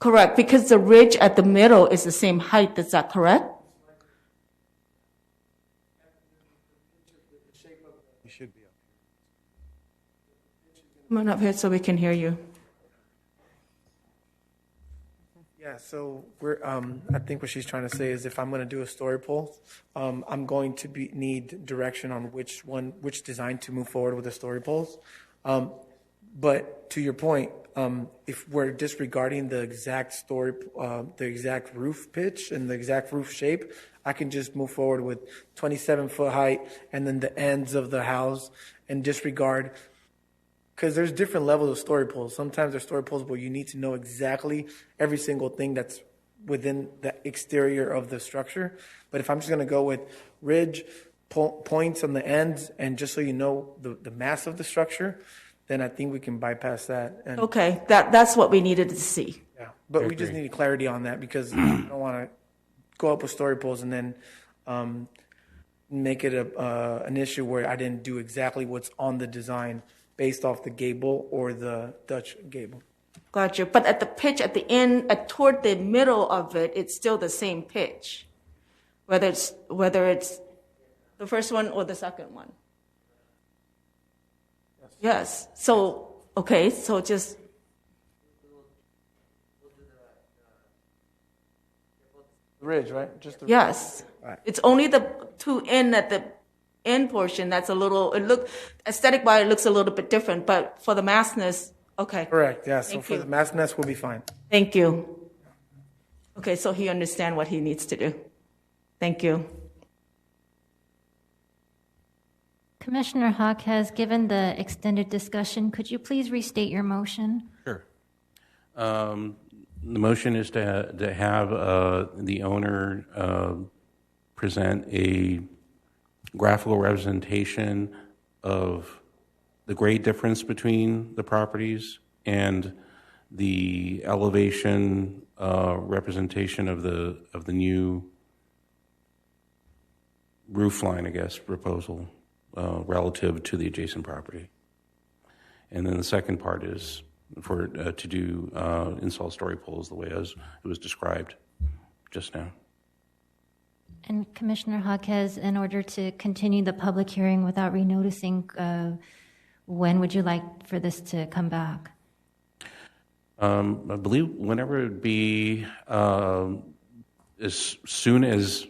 Correct, because the ridge at the middle is the same height. Is that correct? You should be up here. Come on up here so we can hear you. Yeah, so I think what she's trying to say is, if I'm going to do a story pole, I'm going to need direction on which design to move forward with the story poles. But to your point, if we're disregarding the exact the exact roof pitch and the exact roof shape, I can just move forward with 27-foot height and then the ends of the house, and disregard, because there's different levels of story poles. Sometimes there's story poles where you need to know exactly every single thing that's within the exterior of the structure. But if I'm just going to go with ridge, points on the ends, and just so you know the mass of the structure, then I think we can bypass that. And, Okay, that's what we needed to see. yeah, but we just needed clarity on that because I don't want to go up with story poles and then make it an issue where I didn't do exactly what's on the design based off the gable or the Dutch gable. Gotcha. But at the pitch at the end, toward the middle of it, it's still the same pitch, whether it's the first one or the second one. Yes. So okay. So just ridge, right? Just the yes. Right. It's only the two in at the end portion that's a little. Aesthetic wise, it looks a little bit different, but for the massness, okay. Correct. Yeah. So Thank for you. the mass nest, we'll be fine. Thank you. Okay, so he understands what he needs to do. Thank you. Commissioner Hawk has given the extended discussion. Could you please restate your motion? Sure. The motion is to have the owner present a graphical representation of the grade difference between the properties and the elevation representation of the new roof line, I guess, proposal relative to the adjacent property. And then the second part is for to do install story poles the way it was described just now. And Commissioner Jaquez, in order to continue the public hearing without renoticing, when would you like for this to come back? I believe whenever it would be as soon as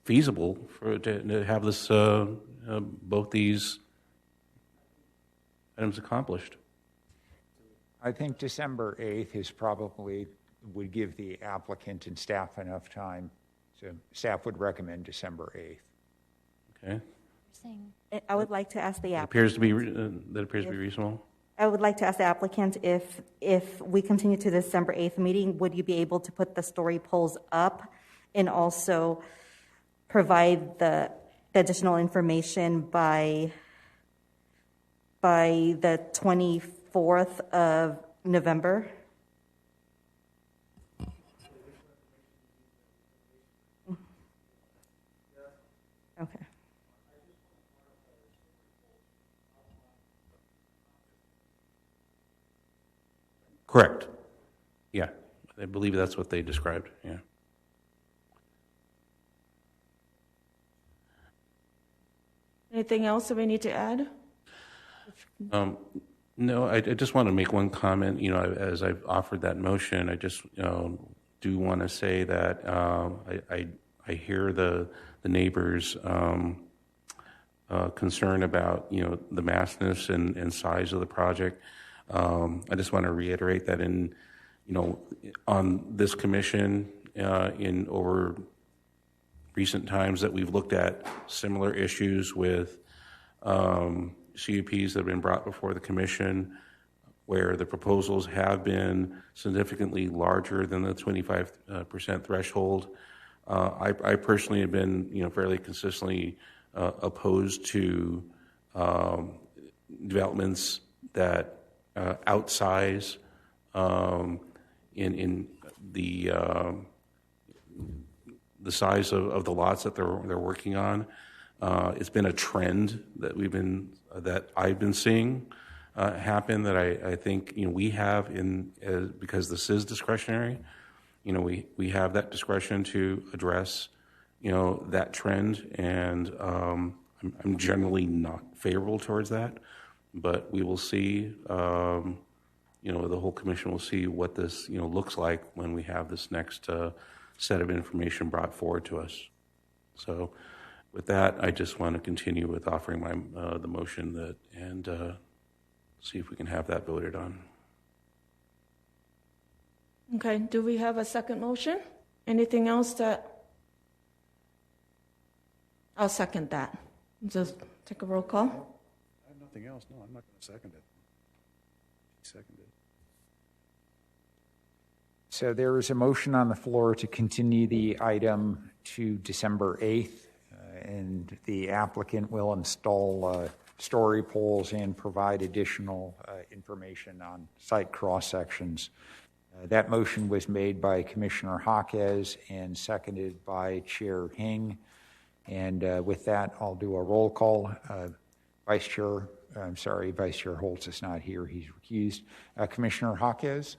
feasible to have this both these items accomplished. I think December 8th is probably would give the applicant and staff enough time. So staff would recommend December 8th. Okay. I would like to ask the That applicant. appears to be reasonable. I would like to ask the applicant if we continue to the December 8th meeting, would you be able to put the story polls up and also provide the additional information by the 24th of November? Okay. Correct. Yeah, I believe that's what they described. Yeah. Anything else that we need to add? No, I just want to make one comment. You know, as I've offered that motion, I just do want to say that I hear the neighbors' concern about the massness and size of the project. I just want to reiterate that on this commission in over recent times that we've looked at similar issues with CUPs that have been brought before the commission where the proposals have been significantly larger than the 25% threshold. I personally have been fairly consistently opposed to developments that outsize in the size of the lots that they're working on. It's been a trend that I've been seeing happen that I think we have because this is discretionary. We have that discretion to address that trend, and I'm generally not favorable towards that. But we will see. The whole commission will see what this looks like when we have this next set of information brought forward to us. So, with that, I just want to continue with offering the motion and see if we can have that voted on. Okay, do we have a second motion? Anything else I'll second that. Just take a roll call. I have nothing else. No, I'm not going to second it. She seconded it. So there is a motion on the floor to continue the item to December 8th, and the applicant will install story poles and provide additional information on site cross-sections. That motion was made by Commissioner Jaquez and seconded by Chair Hing. And with that, I'll do a roll call. Vice Chair Holtz is not here. He's recused. Commissioner Jaquez?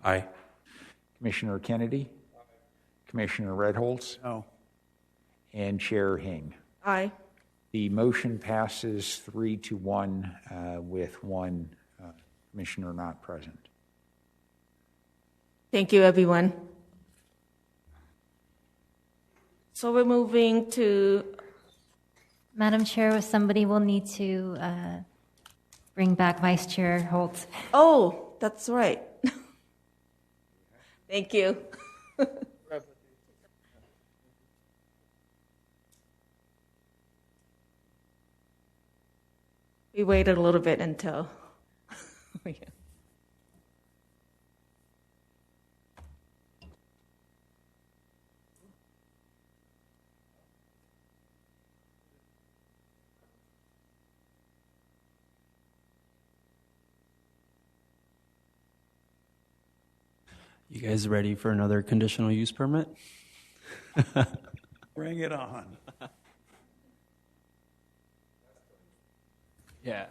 Aye. Commissioner Kennedy? Aye. Commissioner Redholz? No. And Chair Hing? Aye. The motion passes 3-1 with one commissioner not present. Thank you, everyone. So we're moving to... Madam Chair, somebody will need to bring back Vice Chair Holtz. Oh, that's right. Thank you. We waited a little bit until... You guys ready for another conditional use permit? Bring it on. Yeah.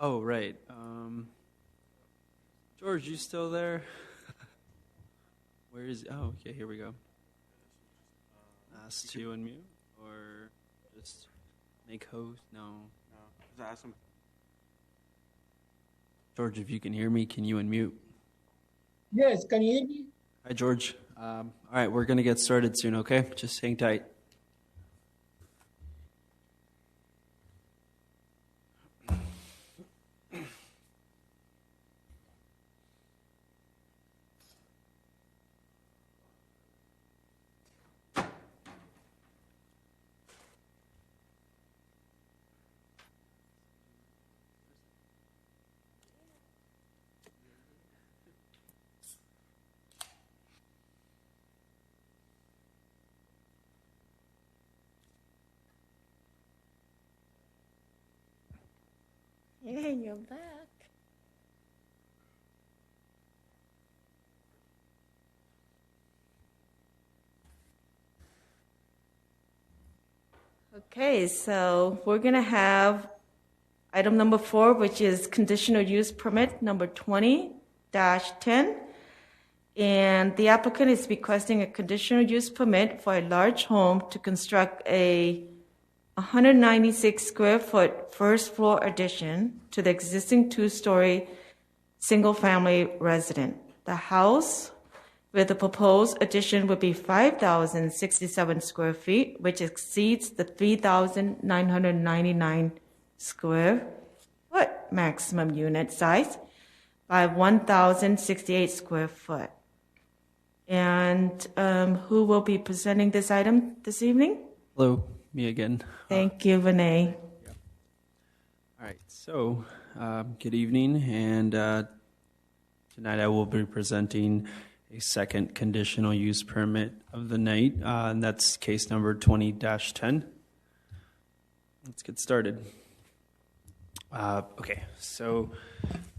Oh, right. George, you still there? Where is... Oh, okay, here we go. Ask to unmute or just make host? No. George, if you can hear me, can you unmute? Yes, can you hear me? Hi, George. All right, we're going to get started soon, okay? Just hang tight. Yeah, you're back. Okay, so we're going to have item number 4, which is conditional use permit number 20-10. And the applicant is requesting a conditional use permit for a large home to construct a 196 square foot first floor addition to the existing 2-story single family residence. The house with the proposed addition would be 5,067 square feet, which exceeds the 3,999 square foot maximum unit size by 1,068 square foot. And who will be presenting this item this evening? Hello, me again. Thank you, Vinay. All right, so good evening, and tonight I will be presenting a second conditional use permit of the night, and that's case number 20-10. Let's get started. Okay, so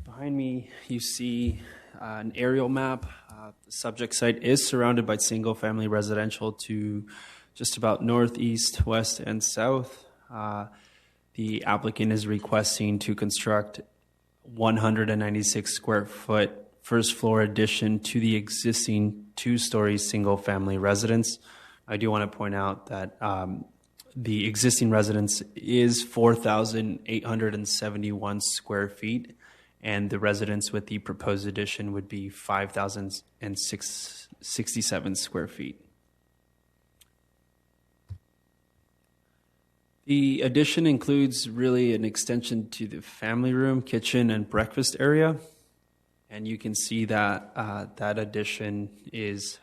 behind me you see an aerial map. The subject site is surrounded by single-family residential to just about northeast, west, and south. The applicant is requesting to construct 196 square foot first floor addition to the existing 2-story single-family residence. I do want to point out that the existing residence is 4,871 square feet, and the residence with the proposed addition would be 5,067 square feet. The addition includes really an extension to the family room, kitchen, and breakfast area. And you can see that that addition is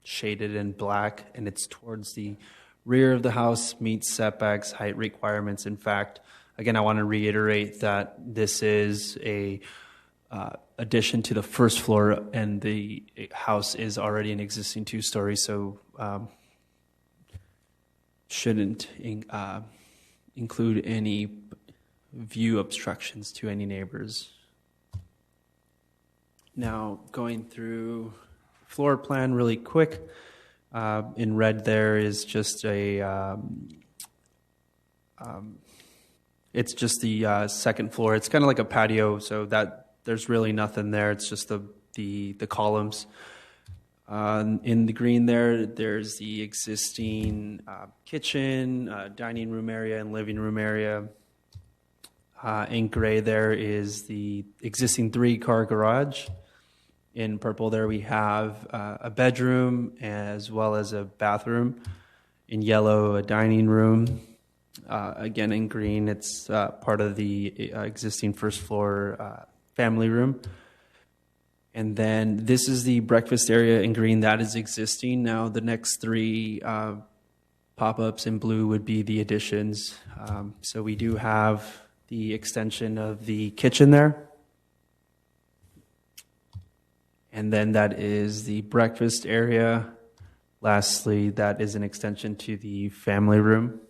shaded in black, and it's towards the rear of the house, meets setbacks, height requirements. In fact, Again, I want to reiterate that this is a addition to the first floor, and the house is already an existing two-story, so shouldn't include any view obstructions to any neighbors. Now, going through floor plan really quick. In red there is just it's just the second floor. It's kind of like a patio, so that there's really nothing there. It's just the columns. In the green there's the existing kitchen, dining room area, and living room area. In gray there is the existing 3-car garage. In purple there we have a bedroom as well as a bathroom. In yellow, a dining room. Again, in green, it's part of the existing first floor family room. And then this is the breakfast area in green that is existing. Now the next 3 pop-ups in blue would be the additions. So we do have the extension of the kitchen there. And then that is the breakfast area. Lastly, that is an extension to the family room.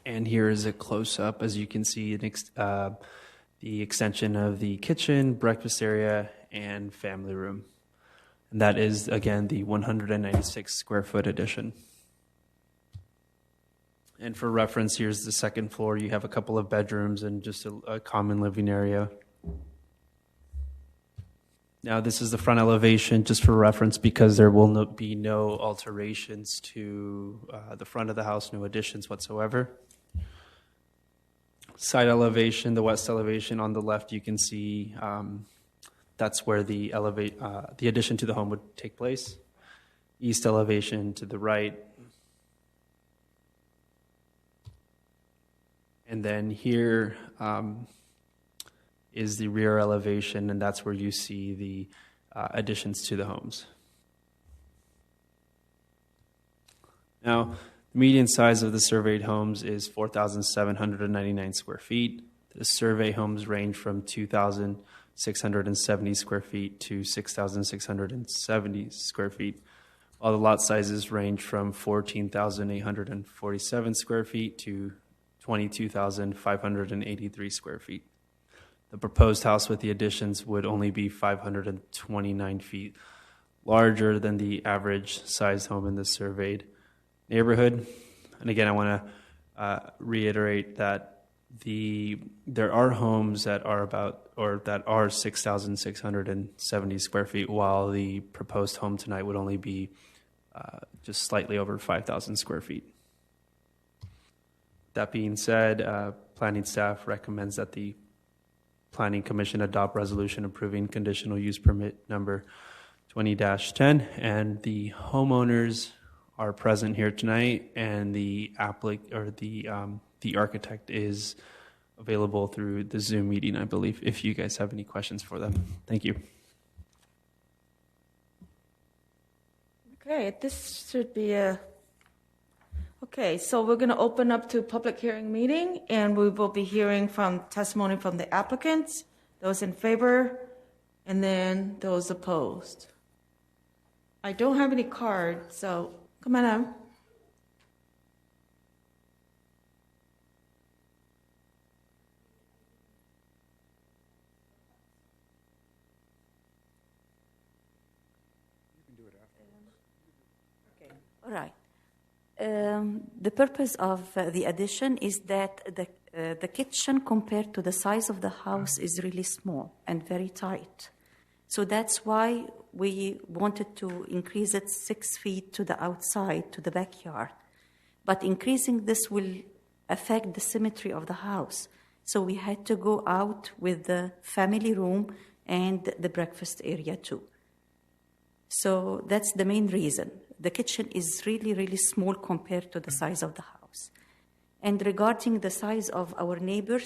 And here is a close-up, as you can see, the extension of the kitchen, breakfast area, and family room. And that is, again, the 196 square foot addition. And for reference, here's the second floor. You have a couple of bedrooms and just a common living area. Now, this is the front elevation, just for reference, because there will be no alterations to the front of the house, no additions whatsoever. Side elevation, the west elevation on the left, you can see that's where the addition to the home would take place. East elevation to the right. And then here is the rear elevation, and that's where you see the additions to the homes. Now, the median size of the surveyed homes is 4,799 square feet. The survey homes range from 2,670 square feet to 6,670 square feet, while the lot sizes range from 14,847 square feet to 22,583 square feet. The proposed house with the additions would only be 529 feet larger than the average sized home in the surveyed neighborhood. And again, I want to reiterate that there are homes that are 6,670 square feet, while the proposed home tonight would only be just slightly over 5,000 square feet. That being said, planning staff recommends that the Planning Commission adopt resolution approving conditional use permit number 20-10, and the homeowners are present here tonight, and the architect is available through the Zoom meeting, I believe, if you guys have any questions for them. Thank you. Okay, this should be a... Okay, so we're going to open up to public hearing meeting, and we will be hearing from testimony from the applicants, those in favor, and then those opposed. I don't have any cards, so come on up. Okay, all right. The purpose of the addition is that the kitchen compared to the size of the house is really small and very tight. So that's why we wanted to increase it 6 feet to the outside, to the backyard. But increasing this will affect the symmetry of the house. So we had to go out with the family room and the breakfast area too. So that's the main reason. The kitchen is really, really small compared to the size of the house. And regarding the size of our neighbor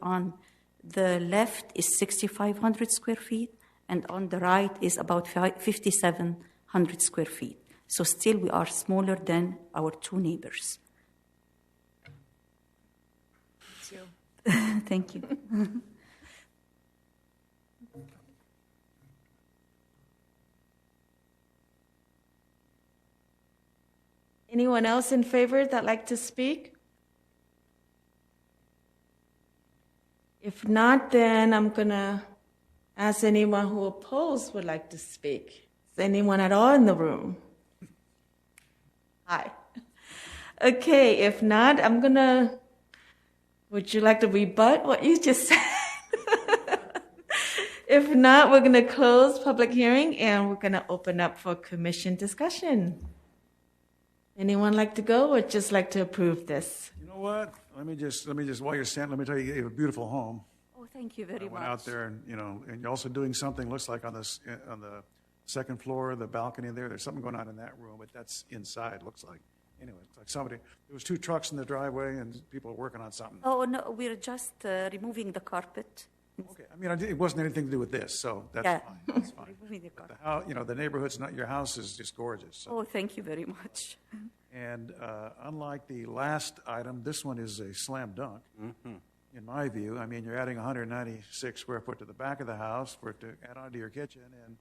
on the left is 6,500 square feet, and on the right is about 5,700 square feet. So still we are smaller than our two neighbors. Thank you. Anyone else in favor that'd like to speak? If not, then I'm going to ask anyone who opposed would like to speak. Is anyone at all in the room? Hi. Okay, if not, would you like to rebut what you just said? If not, we're going to close public hearing and we're going to open up for commission discussion. Anyone like to go or just like to approve this? You know what? Let me just while you're standing, let me tell you have a beautiful home. Oh, thank you very I much. went out there and and you're also doing something, looks like on the second floor, the balcony there's something going on in that room, but that's inside, looks like. Anyway, it's like there was 2 trucks in the driveway and people were working on something. Oh, no, we're just removing the carpet. Okay, I mean, it wasn't anything to do with this, so that's fine. That's fine. Removing the carpet. The neighborhood's not, your house is just gorgeous. So. Oh, thank you very much. And unlike the last item, this one is a slam dunk, in my view. I mean, you're adding 196 square foot to the back of the house for it to add on to your kitchen, and,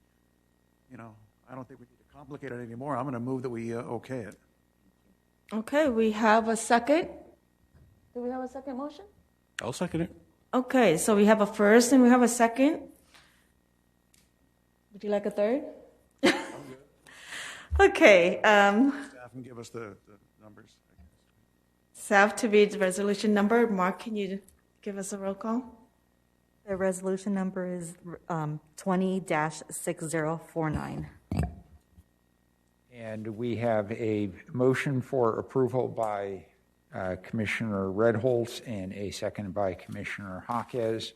I don't think we need to complicate it anymore. I'm going to move that we okay it. Okay, we have a second. Do we have a second motion? I'll second it. Okay, so we have a first and we have a second. Would you like a third? Okay. Staff can give us the numbers. Staff to read the resolution number. Mark, can you give us a roll call? The resolution number is 20-6049. And we have a motion for approval by Commissioner Redholz and a second by Commissioner Jaquez.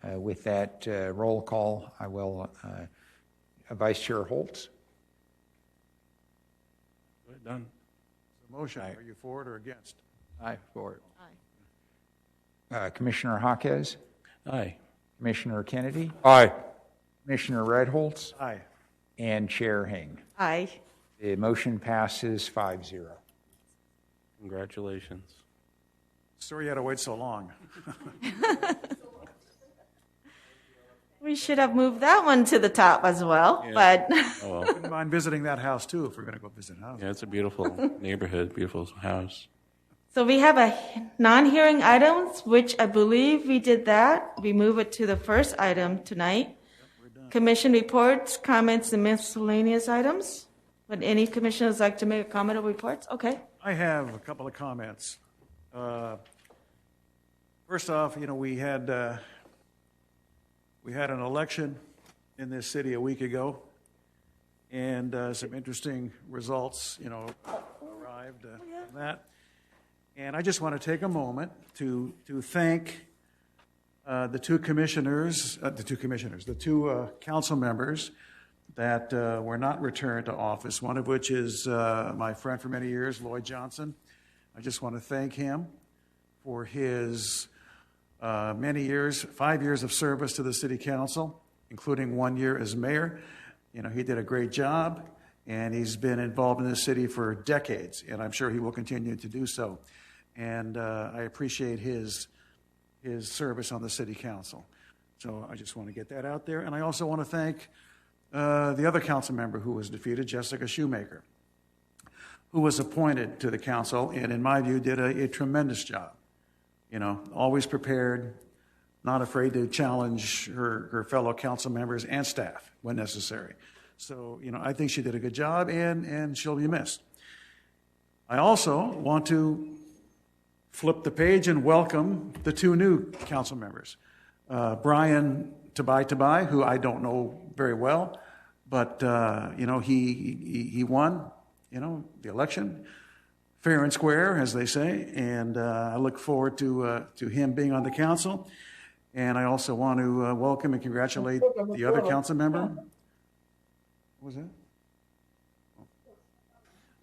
With that roll call, I will, Vice Chair Holtz. Done. The motion, are you for it or against? Aye, for it. Commissioner Jaquez. Aye. Commissioner Kennedy. Aye. Commissioner Redholz. Aye. And Chair Hing. Aye. The motion passes 5-0. Congratulations. Sorry you had to wait so long. We should have moved that one to the top as well, Yeah. but Oh, well. Wouldn't mind visiting that house too if we're going to go visit houses. Yeah, it's a beautiful neighborhood, beautiful house. so we have a non-hearing items, which I believe we did that. We move it to the first item tonight. Commission reports, comments, and miscellaneous items. Would any commissioners like to make a comment or reports? Okay. I have a couple of comments. First off, we had an election in this city a week ago, and some interesting results, arrived from that. And I just want to take a moment to thank the two council members that were not returned to office, one of which is my friend for many years, Lloyd Johnson. I just want to thank him for his many years, 5 years of service to the city council, including 1 year as mayor. He did a great job, and he's been involved in the city for decades, and I'm sure he will continue to do so. And I appreciate his service on the city council. So I just want to get that out there. And I also want to thank the other council member who was defeated, Jessica Shoemaker, who was appointed to the council and, in my view, did a tremendous job. Always prepared, not afraid to challenge her fellow council members and staff when necessary. So, I think she did a good job, and she'll be missed. I also want to flip the page and welcome the two new council members. Brian Tabai, who I don't know very well, but, he won, the election, fair and square, as they say, and I look forward to him being on the council. And I also want to welcome and congratulate the other council member. What was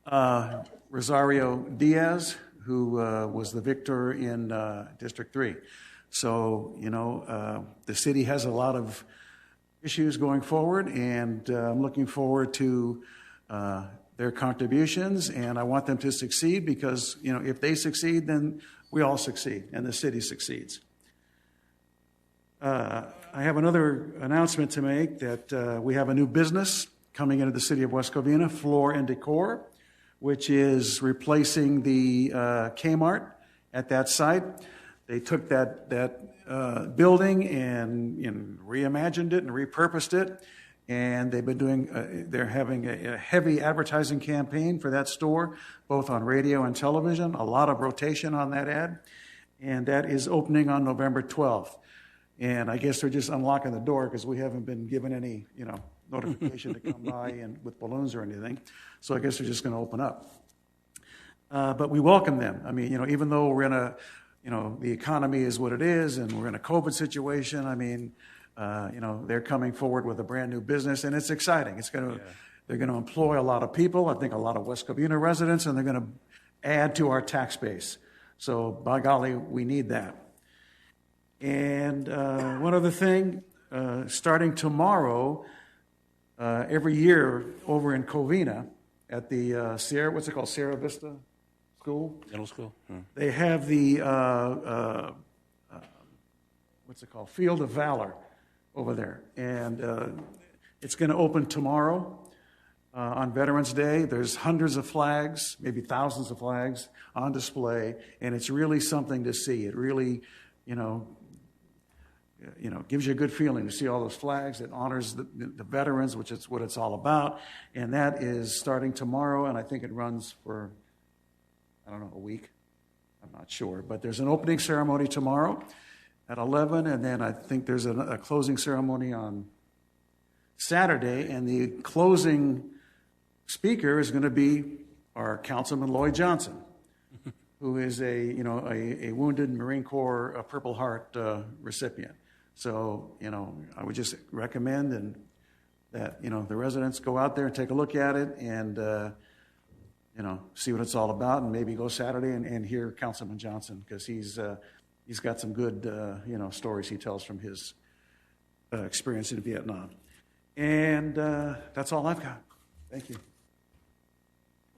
that? Rosario Diaz, who was the victor in District 3. So, the city has a lot of issues going forward, and I'm looking forward to their contributions, and I want them to succeed because, if they succeed, then we all succeed, and the city succeeds. I have another announcement to make that we have a new business coming into the city of West Covina, Floor and Decor, which is replacing the Kmart at that site. They took that building and reimagined it and repurposed it, and they've been doing. They're having a heavy advertising campaign for that store, both on radio and television. A lot of rotation on that ad, and that is opening on November 12th. And I guess they're just unlocking the door because we haven't been given any, notification to come by and with balloons or anything. So I guess they're just going to open up. But we welcome them. I mean, even though we're in a, the economy is what it is, and we're in a COVID situation. I mean, they're coming forward with a brand new business, and it's exciting. They're going to employ a lot of people. I think a lot of West Covina residents, and they're going to add to our tax base. So by golly, we need that. And one other thing, starting tomorrow, every year over in Covina at the Sierra Vista School? Middle school. They have the, Field of Valor over there. And it's going to open tomorrow on Veterans Day. There's hundreds of flags, maybe thousands of flags on display, and it's really something to see. It really, gives you a good feeling to see all those flags. It honors the veterans, which is what it's all about. And that is starting tomorrow, and I think it runs for, a week. I'm not sure. But there's an opening ceremony tomorrow at 11, and then I think there's a closing ceremony on Saturday, and the closing speaker is going to be our Councilman Lloyd Johnson, who is a wounded Marine Corps Purple Heart recipient. So, I would just recommend that the residents go out there and take a look at it and, see what it's all about, and maybe go Saturday and hear Councilman Johnson, because he's got some good, stories he tells from his experience in Vietnam. And that's all I've got. Thank you.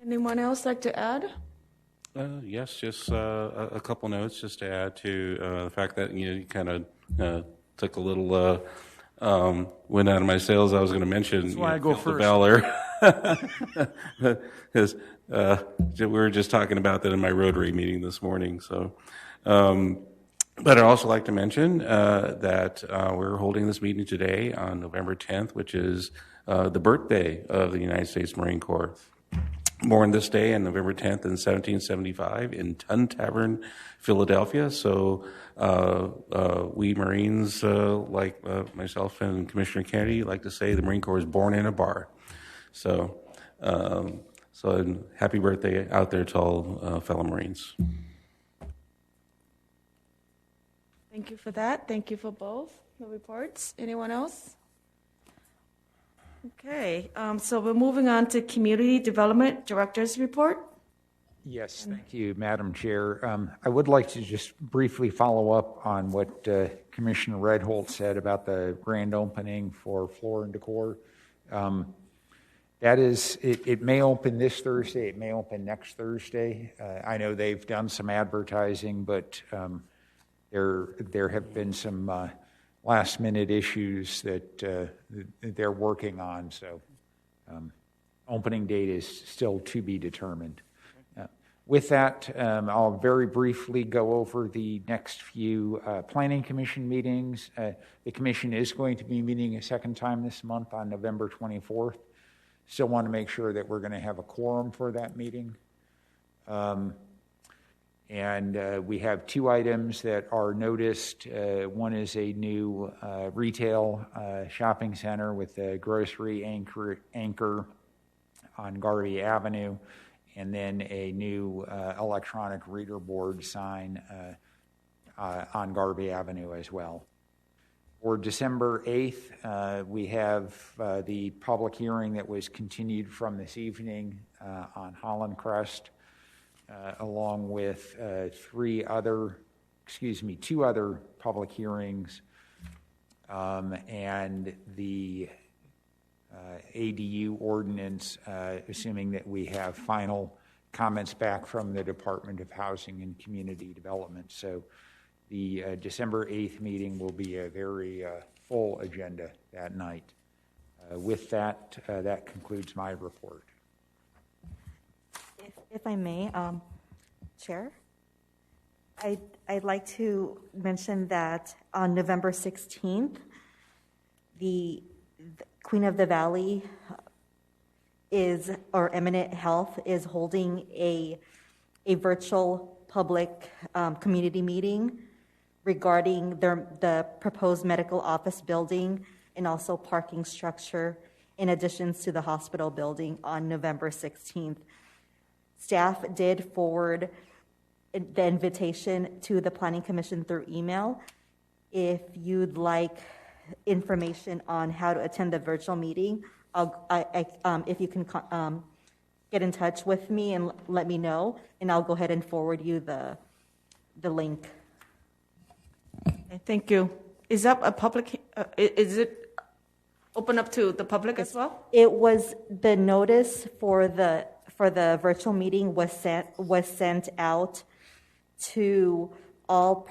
Anyone else like to add? Yes, just a couple notes just to add to the fact that you kind of took a little wind out of my sails. I was going to mention that's why I go first. Valor, because we were just talking about that in my Rotary meeting this morning. So, but I'd also like to mention that we're holding this meeting today on November 10th, which is the birthday of the United States Marine Corps. Born this day on November 10th in 1775 in Tun Tavern, Philadelphia. So we Marines, like myself and Commissioner Kennedy, like to say the Marine Corps was born in a bar. So, happy birthday out there to all fellow Marines. Thank you for that. Thank you for both the reports. Anyone else? Okay, so we're moving on to Community Development Director's Report. Yes, thank you, Madam Chair. I would like to just briefly follow up on what Commissioner Redholt said about the grand opening for Floor and Decor. That is, it may open this Thursday, it may open next Thursday. I know they've done some advertising, but there have been some last-minute issues that they're working on, so opening date is still to be determined. With that, I'll very briefly go over the next few Planning Commission meetings. The Commission is going to be meeting a second time this month on November 24th. Still want to make sure that we're going to have a quorum for that meeting. And we have two items that are noticed. One is a new retail shopping center with a grocery anchor on Garvey Avenue, and then a new electronic reader board sign on Garvey Avenue as well. For December 8th, we have the public hearing that was continued from this evening on Holland Crest, along with two other public hearings, and the ADU ordinance, assuming that we have final comments back from the Department of Housing and Community Development. So the December 8th meeting will be a very full agenda that night. With that, that concludes my report. If I may, Chair, I'd like to mention that on November 16th, the Queen of the Valley or Eminent Health is holding a virtual public community meeting regarding the proposed medical office building and also parking structure in addition to the hospital building on November 16th. Staff did forward the invitation to the Planning Commission through email. If you'd like information on how to attend the virtual meeting, if you can get in touch with me and let me know, and I'll go ahead and forward you the link. Okay, thank you. Is that a public, is it open up to the public as well? It was, the notice for the virtual meeting was sent out to all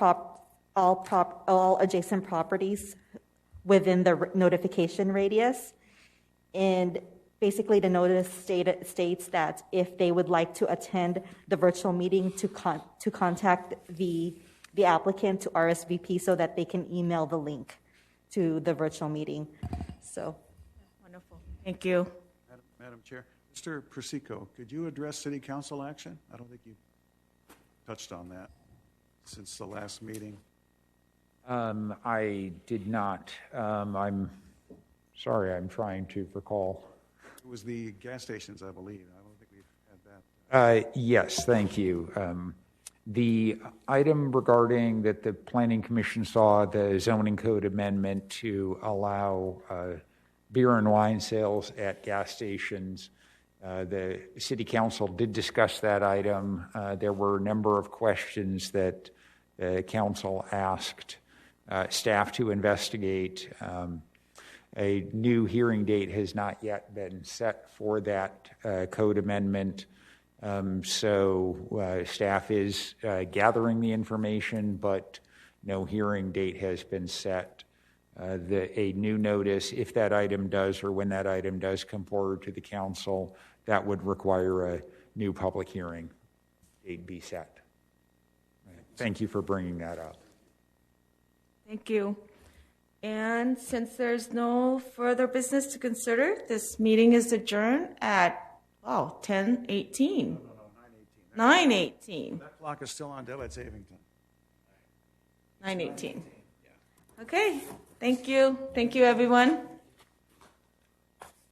adjacent properties within the notification radius. And basically the notice states that if they would like to attend the virtual meeting, to contact the applicant to RSVP so that they can email the link to the virtual meeting. So, wonderful. Thank you. Madam Chair, Mr. Persico, could you address City Council action? I don't think you touched on that since the last meeting. I did not. I'm sorry, I'm trying to recall. It was the gas stations, I believe. I don't think we've had that. Yes, thank you. The item regarding that the Planning Commission saw the zoning code amendment to allow beer and wine sales at gas stations. The City Council did discuss that item. There were a number of questions that the Council asked staff to investigate. A new hearing date has not yet been set for that code amendment. So staff is gathering the information, but no hearing date has been set. A new notice, if that item does or when that item does come forward to the council, that would require a new public hearing date be set. Thank you for bringing that up. Thank you. And since there's no further business to consider, this meeting is adjourned at 10:18. 9:18. That clock is still on daylight saving time. 9:18. Okay. Thank you. Thank you, everyone.